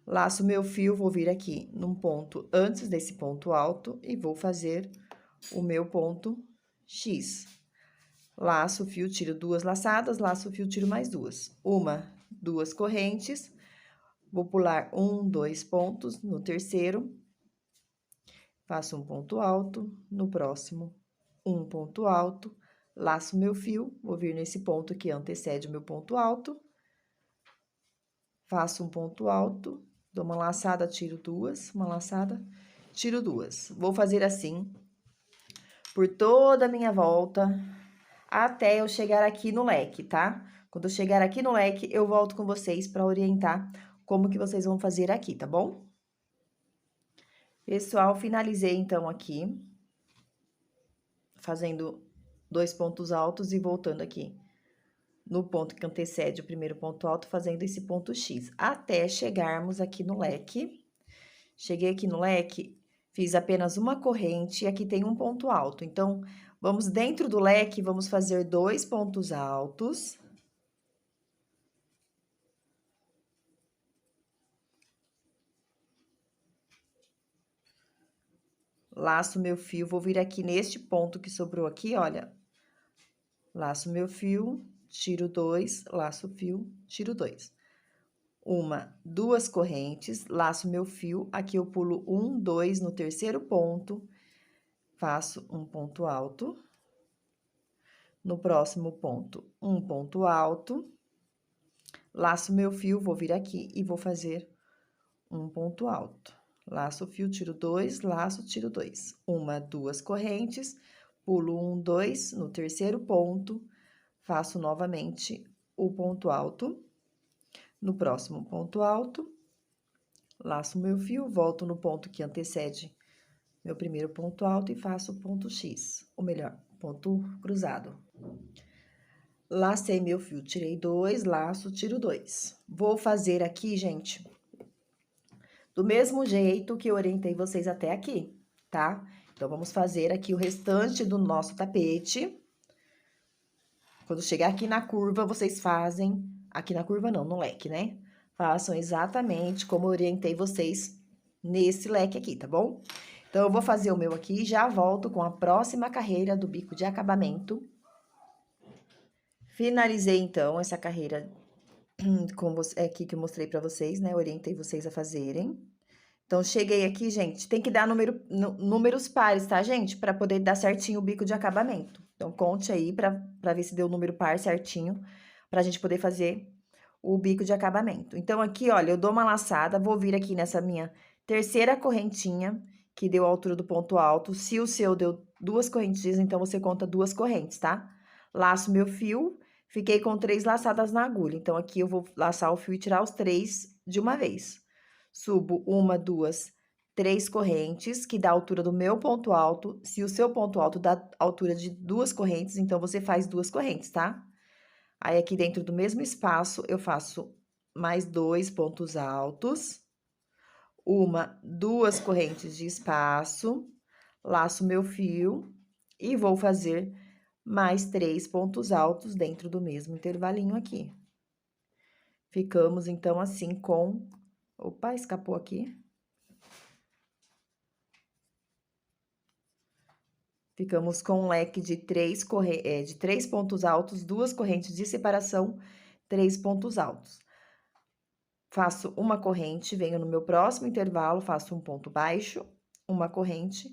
laço meu fio, vou vir aqui num ponto antes desse ponto alto e vou fazer o meu ponto X. Laço o fio, tiro 2 laçadas, laço o fio, tiro mais 2. 1, 2 correntes, vou pular 1, 2 pontos no terceiro, faço um ponto alto, no próximo, um ponto alto, laço meu fio, vou vir nesse ponto que antecede o meu ponto alto, faço um ponto alto, dou uma laçada, tiro 2, uma laçada, tiro 2. Vou fazer assim por toda a minha volta, até eu chegar aqui no leque, tá? Quando eu chegar aqui no leque, eu volto com vocês para orientar como que vocês vão fazer aqui, tá bom? Pessoal, finalizei então aqui, fazendo 2 pontos altos e voltando aqui no ponto que antecede o primeiro ponto alto, fazendo esse ponto X, até chegarmos aqui no leque. Cheguei aqui no leque, fiz apenas uma corrente e aqui tem um ponto alto. Então, vamos dentro do leque, vamos fazer 2 pontos altos. Laço meu fio, vou vir aqui neste ponto que sobrou aqui, olha. Laço meu fio, tiro 2, laço o fio, tiro 2. 1, 2 correntes, laço meu fio, aqui eu pulo 1, 2 no terceiro ponto, faço um ponto alto. No próximo ponto, um ponto alto, laço meu fio, vou vir aqui e vou fazer um ponto alto. Laço o fio, tiro 2, laço, tiro 2. 1, 2 correntes, pulo 1, 2 no terceiro ponto, faço novamente o ponto alto. No próximo ponto alto, laço meu fio, volto no ponto que antecede meu primeiro ponto alto e faço o ponto X, ou melhor, ponto cruzado. Lacei meu fio, tirei 2, laço, tiro 2. Vou fazer aqui, gente, do mesmo jeito que eu orientei vocês até aqui, tá? Então, vamos fazer aqui o restante do nosso tapete. Quando chegar aqui na curva, vocês fazem... Aqui na curva não, no leque, né? Façam exatamente como eu orientei vocês nesse leque aqui, tá bom? Então, eu vou fazer o meu aqui e já volto com a próxima carreira do bico de acabamento. Finalizei, então, essa carreira aqui que eu mostrei pra vocês, né? Orientei vocês a fazerem. Então, cheguei aqui, gente, tem que dar números pares, tá, gente? Pra poder dar certinho o bico de acabamento. Então, conte aí pra ver se deu o número par certinho, pra gente poder fazer o bico de acabamento. Então, aqui, olha, eu dou uma laçada, vou vir aqui nessa minha terceira correntinha, que deu a altura do ponto alto. Se o seu deu 2 correntinhas, então, você conta 2 correntes, tá? Laço meu fio, fiquei com 3 laçadas na agulha. Então, aqui eu vou laçar o fio e tirar os 3 de uma vez. Subo 1, 2, 3 correntes, que dá a altura do meu ponto alto. Se o seu ponto alto dá a altura de 2 correntes, então, você faz 2 correntes, tá? Aí, aqui dentro do mesmo espaço, eu faço mais 2 pontos altos. 1, 2 correntes de espaço. Laço meu fio e vou fazer mais 3 pontos altos dentro do mesmo intervalinho aqui. Ficamos, então, assim, com... Opa, escapou aqui. Ficamos com um leque de 3 pontos altos, 2 correntes de separação, 3 pontos altos. Faço uma corrente, venho no meu próximo intervalo, faço um ponto baixo, uma corrente.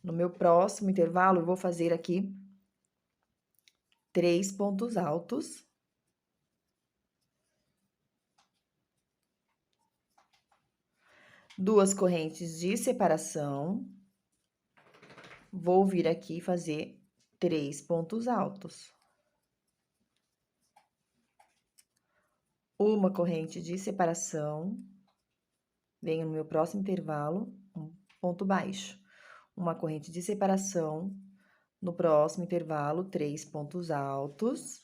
No meu próximo intervalo, eu vou fazer aqui 3 pontos altos. Duas correntes de separação. Vou vir aqui fazer 3 pontos altos. Uma corrente de separação. Venho no meu próximo intervalo, um ponto baixo. Uma corrente de separação. No próximo intervalo, 3 pontos altos.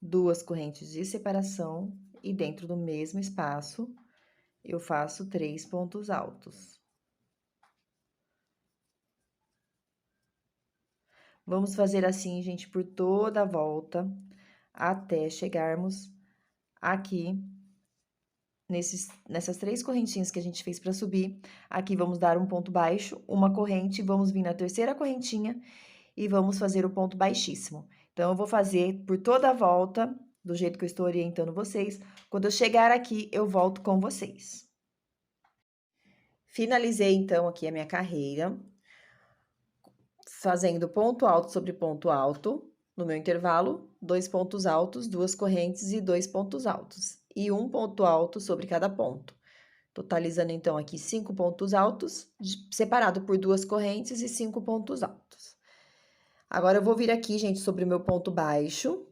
Duas correntes de separação e dentro do mesmo espaço, eu faço 3 pontos altos. Vamos fazer assim, gente, por toda a volta, até chegarmos aqui, nessas 3 correntinhas que a gente fez para subir. Aqui, vamos dar um ponto baixo, uma corrente, vamos vir na terceira correntinha e vamos fazer o ponto baixíssimo. Então, eu vou fazer por toda a volta, do jeito que eu estou orientando vocês. Quando eu chegar aqui, eu volto com vocês. Finalizei, então, aqui a minha carreira, fazendo ponto alto sobre ponto alto, no meu intervalo, 2 pontos altos, 2 correntes e 2 pontos altos. E um ponto alto sobre cada ponto. Totalizando, então, aqui 5 pontos altos, separado por 2 correntes e 5 pontos altos. Agora, eu vou vir aqui, gente, sobre o meu ponto baixo,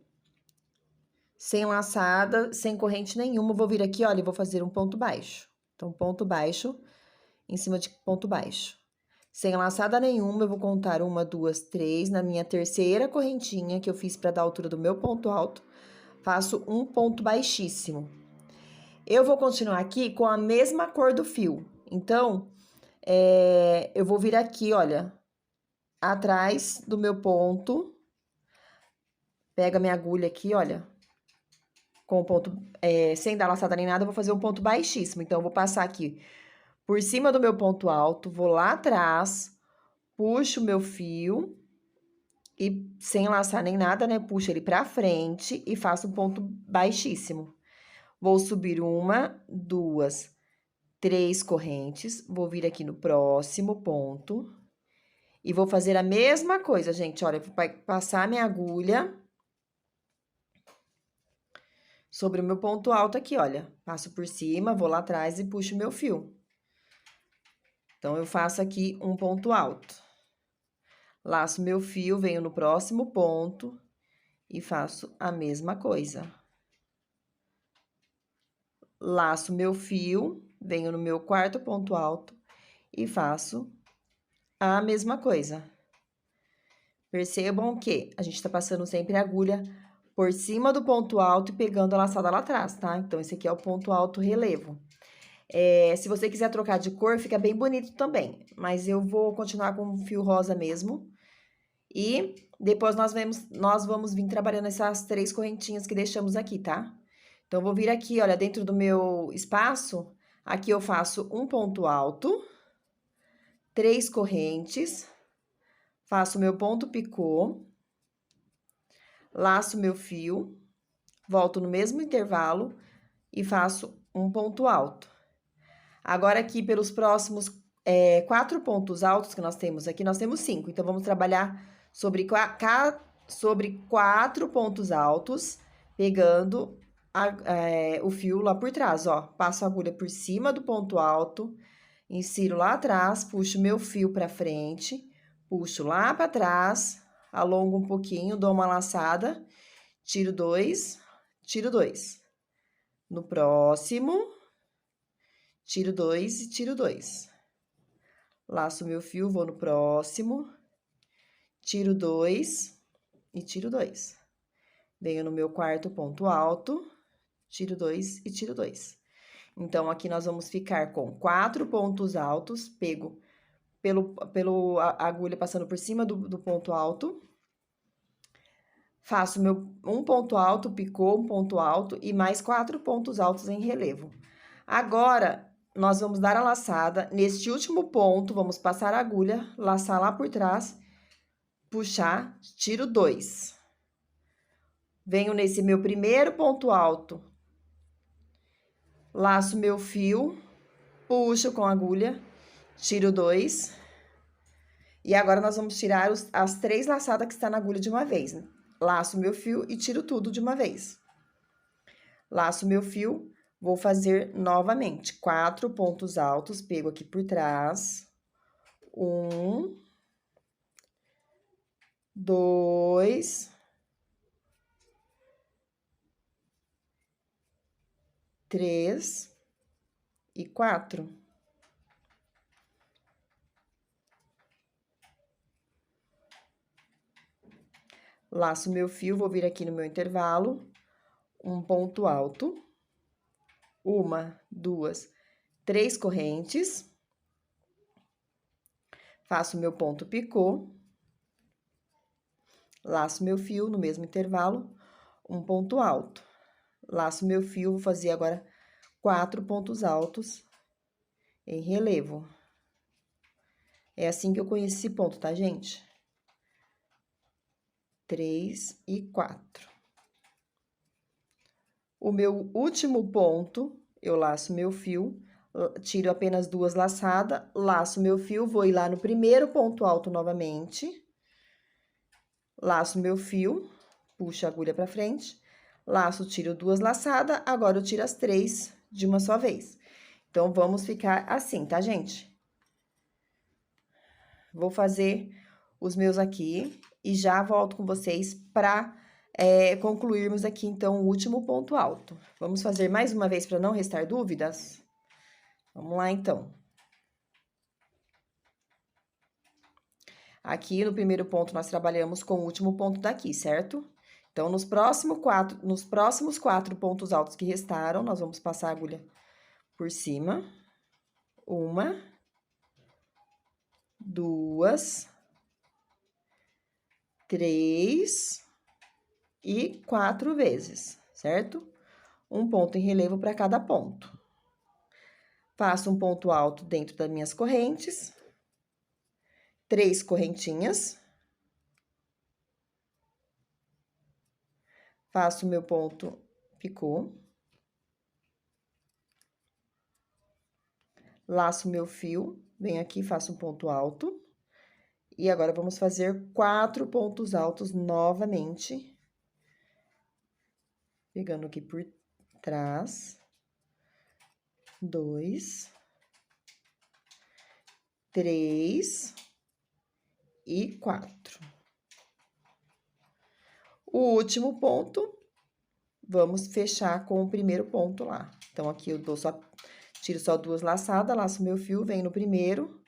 sem laçada, sem corrente nenhuma, vou vir aqui, olha, e vou fazer um ponto baixo. Então, ponto baixo em cima de ponto baixo. Sem laçada nenhuma, eu vou contar 1, 2, 3, na minha terceira correntinha que eu fiz para dar a altura do meu ponto alto, faço um ponto baixíssimo. Eu vou continuar aqui com a mesma cor do fio. Então, eu vou vir aqui, olha, atrás do meu ponto, pego a minha agulha aqui, olha, com o ponto, sem dar laçada nem nada, eu vou fazer um ponto baixíssimo. Então, eu vou passar aqui por cima do meu ponto alto, vou lá atrás, puxo o meu fio e sem laçar nem nada, né? Puxo ele pra frente e faço um ponto baixíssimo. Vou subir 1, 2, 3 correntes, vou vir aqui no próximo ponto e vou fazer a mesma coisa, gente. Olha, vou passar minha agulha sobre o meu ponto alto aqui, olha. Passo por cima, vou lá atrás e puxo meu fio. Então, eu faço aqui um ponto alto. Laço meu fio, venho no próximo ponto e faço a mesma coisa. Laço meu fio, venho no meu quarto ponto alto e faço a mesma coisa. Percebam que a gente tá passando sempre a agulha por cima do ponto alto e pegando a laçada lá atrás, tá? Então, esse aqui é o ponto alto relevo. Se você quiser trocar de cor, fica bem bonito também. Mas eu vou continuar com o fio rosa mesmo. E depois nós vamos vir trabalhando essas 3 correntinhas que deixamos aqui, tá? Então, vou vir aqui, olha, dentro do meu espaço, aqui eu faço um ponto alto, 3 correntes, faço meu ponto picô, laço meu fio, volto no mesmo intervalo e faço um ponto alto. Agora, aqui, pelos próximos 4 pontos altos que nós temos aqui, nós temos 5. Então, vamos trabalhar sobre 4 pontos altos, pegando o fio lá por trás, ó. Passo a agulha por cima do ponto alto, insiro lá atrás, puxo meu fio pra frente, puxo lá pra trás, alongo um pouquinho, dou uma laçada, tiro 2, tiro 2. No próximo, tiro 2 e tiro 2. Laço meu fio, vou no próximo, tiro 2 e tiro 2. Venho no meu quarto ponto alto, tiro 2 e tiro 2. Então, aqui nós vamos ficar com 4 pontos altos, pego a agulha passando por cima do ponto alto. Faço um ponto alto, picô, um ponto alto e mais 4 pontos altos em relevo. Agora, nós vamos dar a laçada. Neste último ponto, vamos passar a agulha, laçar lá por trás, puxar, tiro 2. Venho nesse meu primeiro ponto alto, laço meu fio, puxo com a agulha, tiro 2. E agora, nós vamos tirar as 3 laçadas que está na agulha de uma vez. Laço meu fio e tiro tudo de uma vez. Laço meu fio, vou fazer novamente 4 pontos altos, pego aqui por trás. 1, 2, 3 e 4. Laço meu fio, vou vir aqui no meu intervalo, um ponto alto, 1, 2, 3 correntes, faço meu ponto picô, laço meu fio no mesmo intervalo, um ponto alto, laço meu fio, vou fazer agora 4 pontos altos em relevo. É assim que eu conheço esse ponto, tá, gente? 3 e 4. O meu último ponto, eu laço meu fio, tiro apenas 2 laçadas, laço meu fio, vou ir lá no primeiro ponto alto novamente, laço meu fio, puxo a agulha pra frente, laço, tiro 2 laçadas, agora eu tiro as 3 de uma só vez. Então, vamos ficar assim, tá, gente? Vou fazer os meus aqui e já volto com vocês pra concluirmos aqui, então, o último ponto alto. Vamos fazer mais uma vez para não restar dúvidas? Vamos lá, então. Aqui, no primeiro ponto, nós trabalhamos com o último ponto daqui, certo? Então, nos próximos 4 pontos altos que restaram, nós vamos passar a agulha por cima. 1, 2, 3 e 4 vezes, certo? Um ponto em relevo para cada ponto. Faço um ponto alto dentro das minhas correntes, 3 correntinhas. Faço o meu ponto picô. Laço meu fio, venho aqui, faço um ponto alto. E agora, vamos fazer 4 pontos altos novamente. Pegando aqui por trás. 2, 3 e 4. O último ponto, vamos fechar com o primeiro ponto lá. Então, aqui eu tiro só 2 laçadas, laço meu fio, venho no primeiro,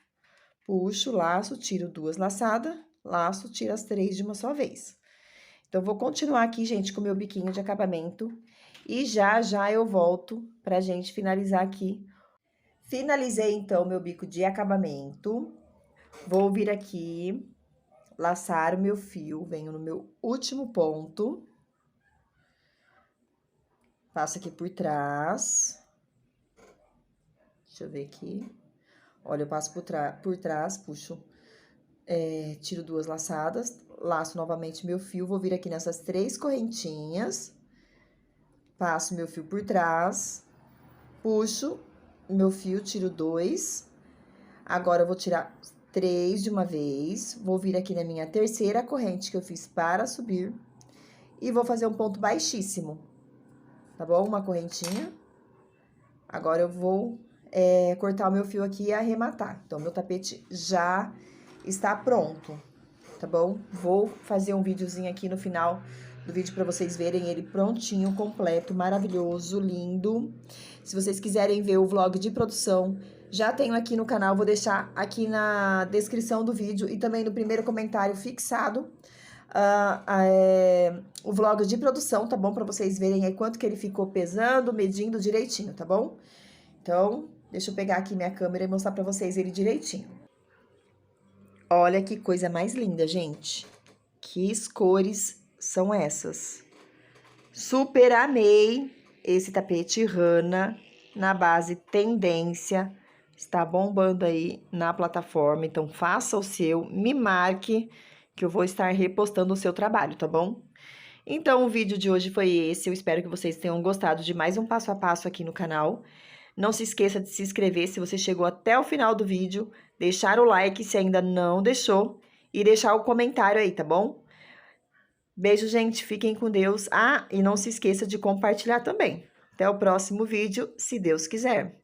puxo, laço, tiro 2 laçadas, laço, tiro as 3 de uma só vez. Então, vou continuar aqui, gente, com o meu biquinho de acabamento. E já eu volto pra gente finalizar aqui. Finalizei, então, meu bico de acabamento. Vou vir aqui, laçar o meu fio, venho no meu último ponto. Passo aqui por trás. Deixa eu ver aqui. Olha, eu passo por trás, puxo, tiro 2 laçadas, laço novamente meu fio, vou vir aqui nessas 3 correntinhas. Passo meu fio por trás, puxo meu fio, tiro 2. Agora, eu vou tirar 3 de uma vez, vou vir aqui na minha terceira corrente que eu fiz para subir. E vou fazer um ponto baixíssimo, tá bom? Uma correntinha. Agora, eu vou cortar o meu fio aqui e arrematar. Então, meu tapete já está pronto, tá bom? Vou fazer um videozinho aqui no final do vídeo para vocês verem ele prontinho, completo, maravilhoso, lindo. Se vocês quiserem ver o vlog de produção, já tenho aqui no canal, vou deixar aqui na descrição do vídeo e também no primeiro comentário fixado o vlog de produção, tá bom? Para vocês verem aí quanto que ele ficou pesando, medindo direitinho, tá bom? Então, deixa eu pegar aqui minha câmera e mostrar pra vocês ele direitinho. Olha que coisa mais linda, gente. Que cores são essas? Super amei esse tapete Rana na base Tendência. Está bombando aí na plataforma, então faça o seu, me marque que eu vou estar repostando o seu trabalho, tá bom? Então, o vídeo de hoje foi esse, eu espero que vocês tenham gostado de mais um passo a passo aqui no canal. Não se esqueça de se inscrever se você chegou até o final do vídeo, deixar o like se ainda não deixou e deixar o comentário aí, tá bom? Beijo, gente. Fiquem com Deus. Ah, e não se esqueça de compartilhar também. Até o próximo vídeo, se Deus quiser.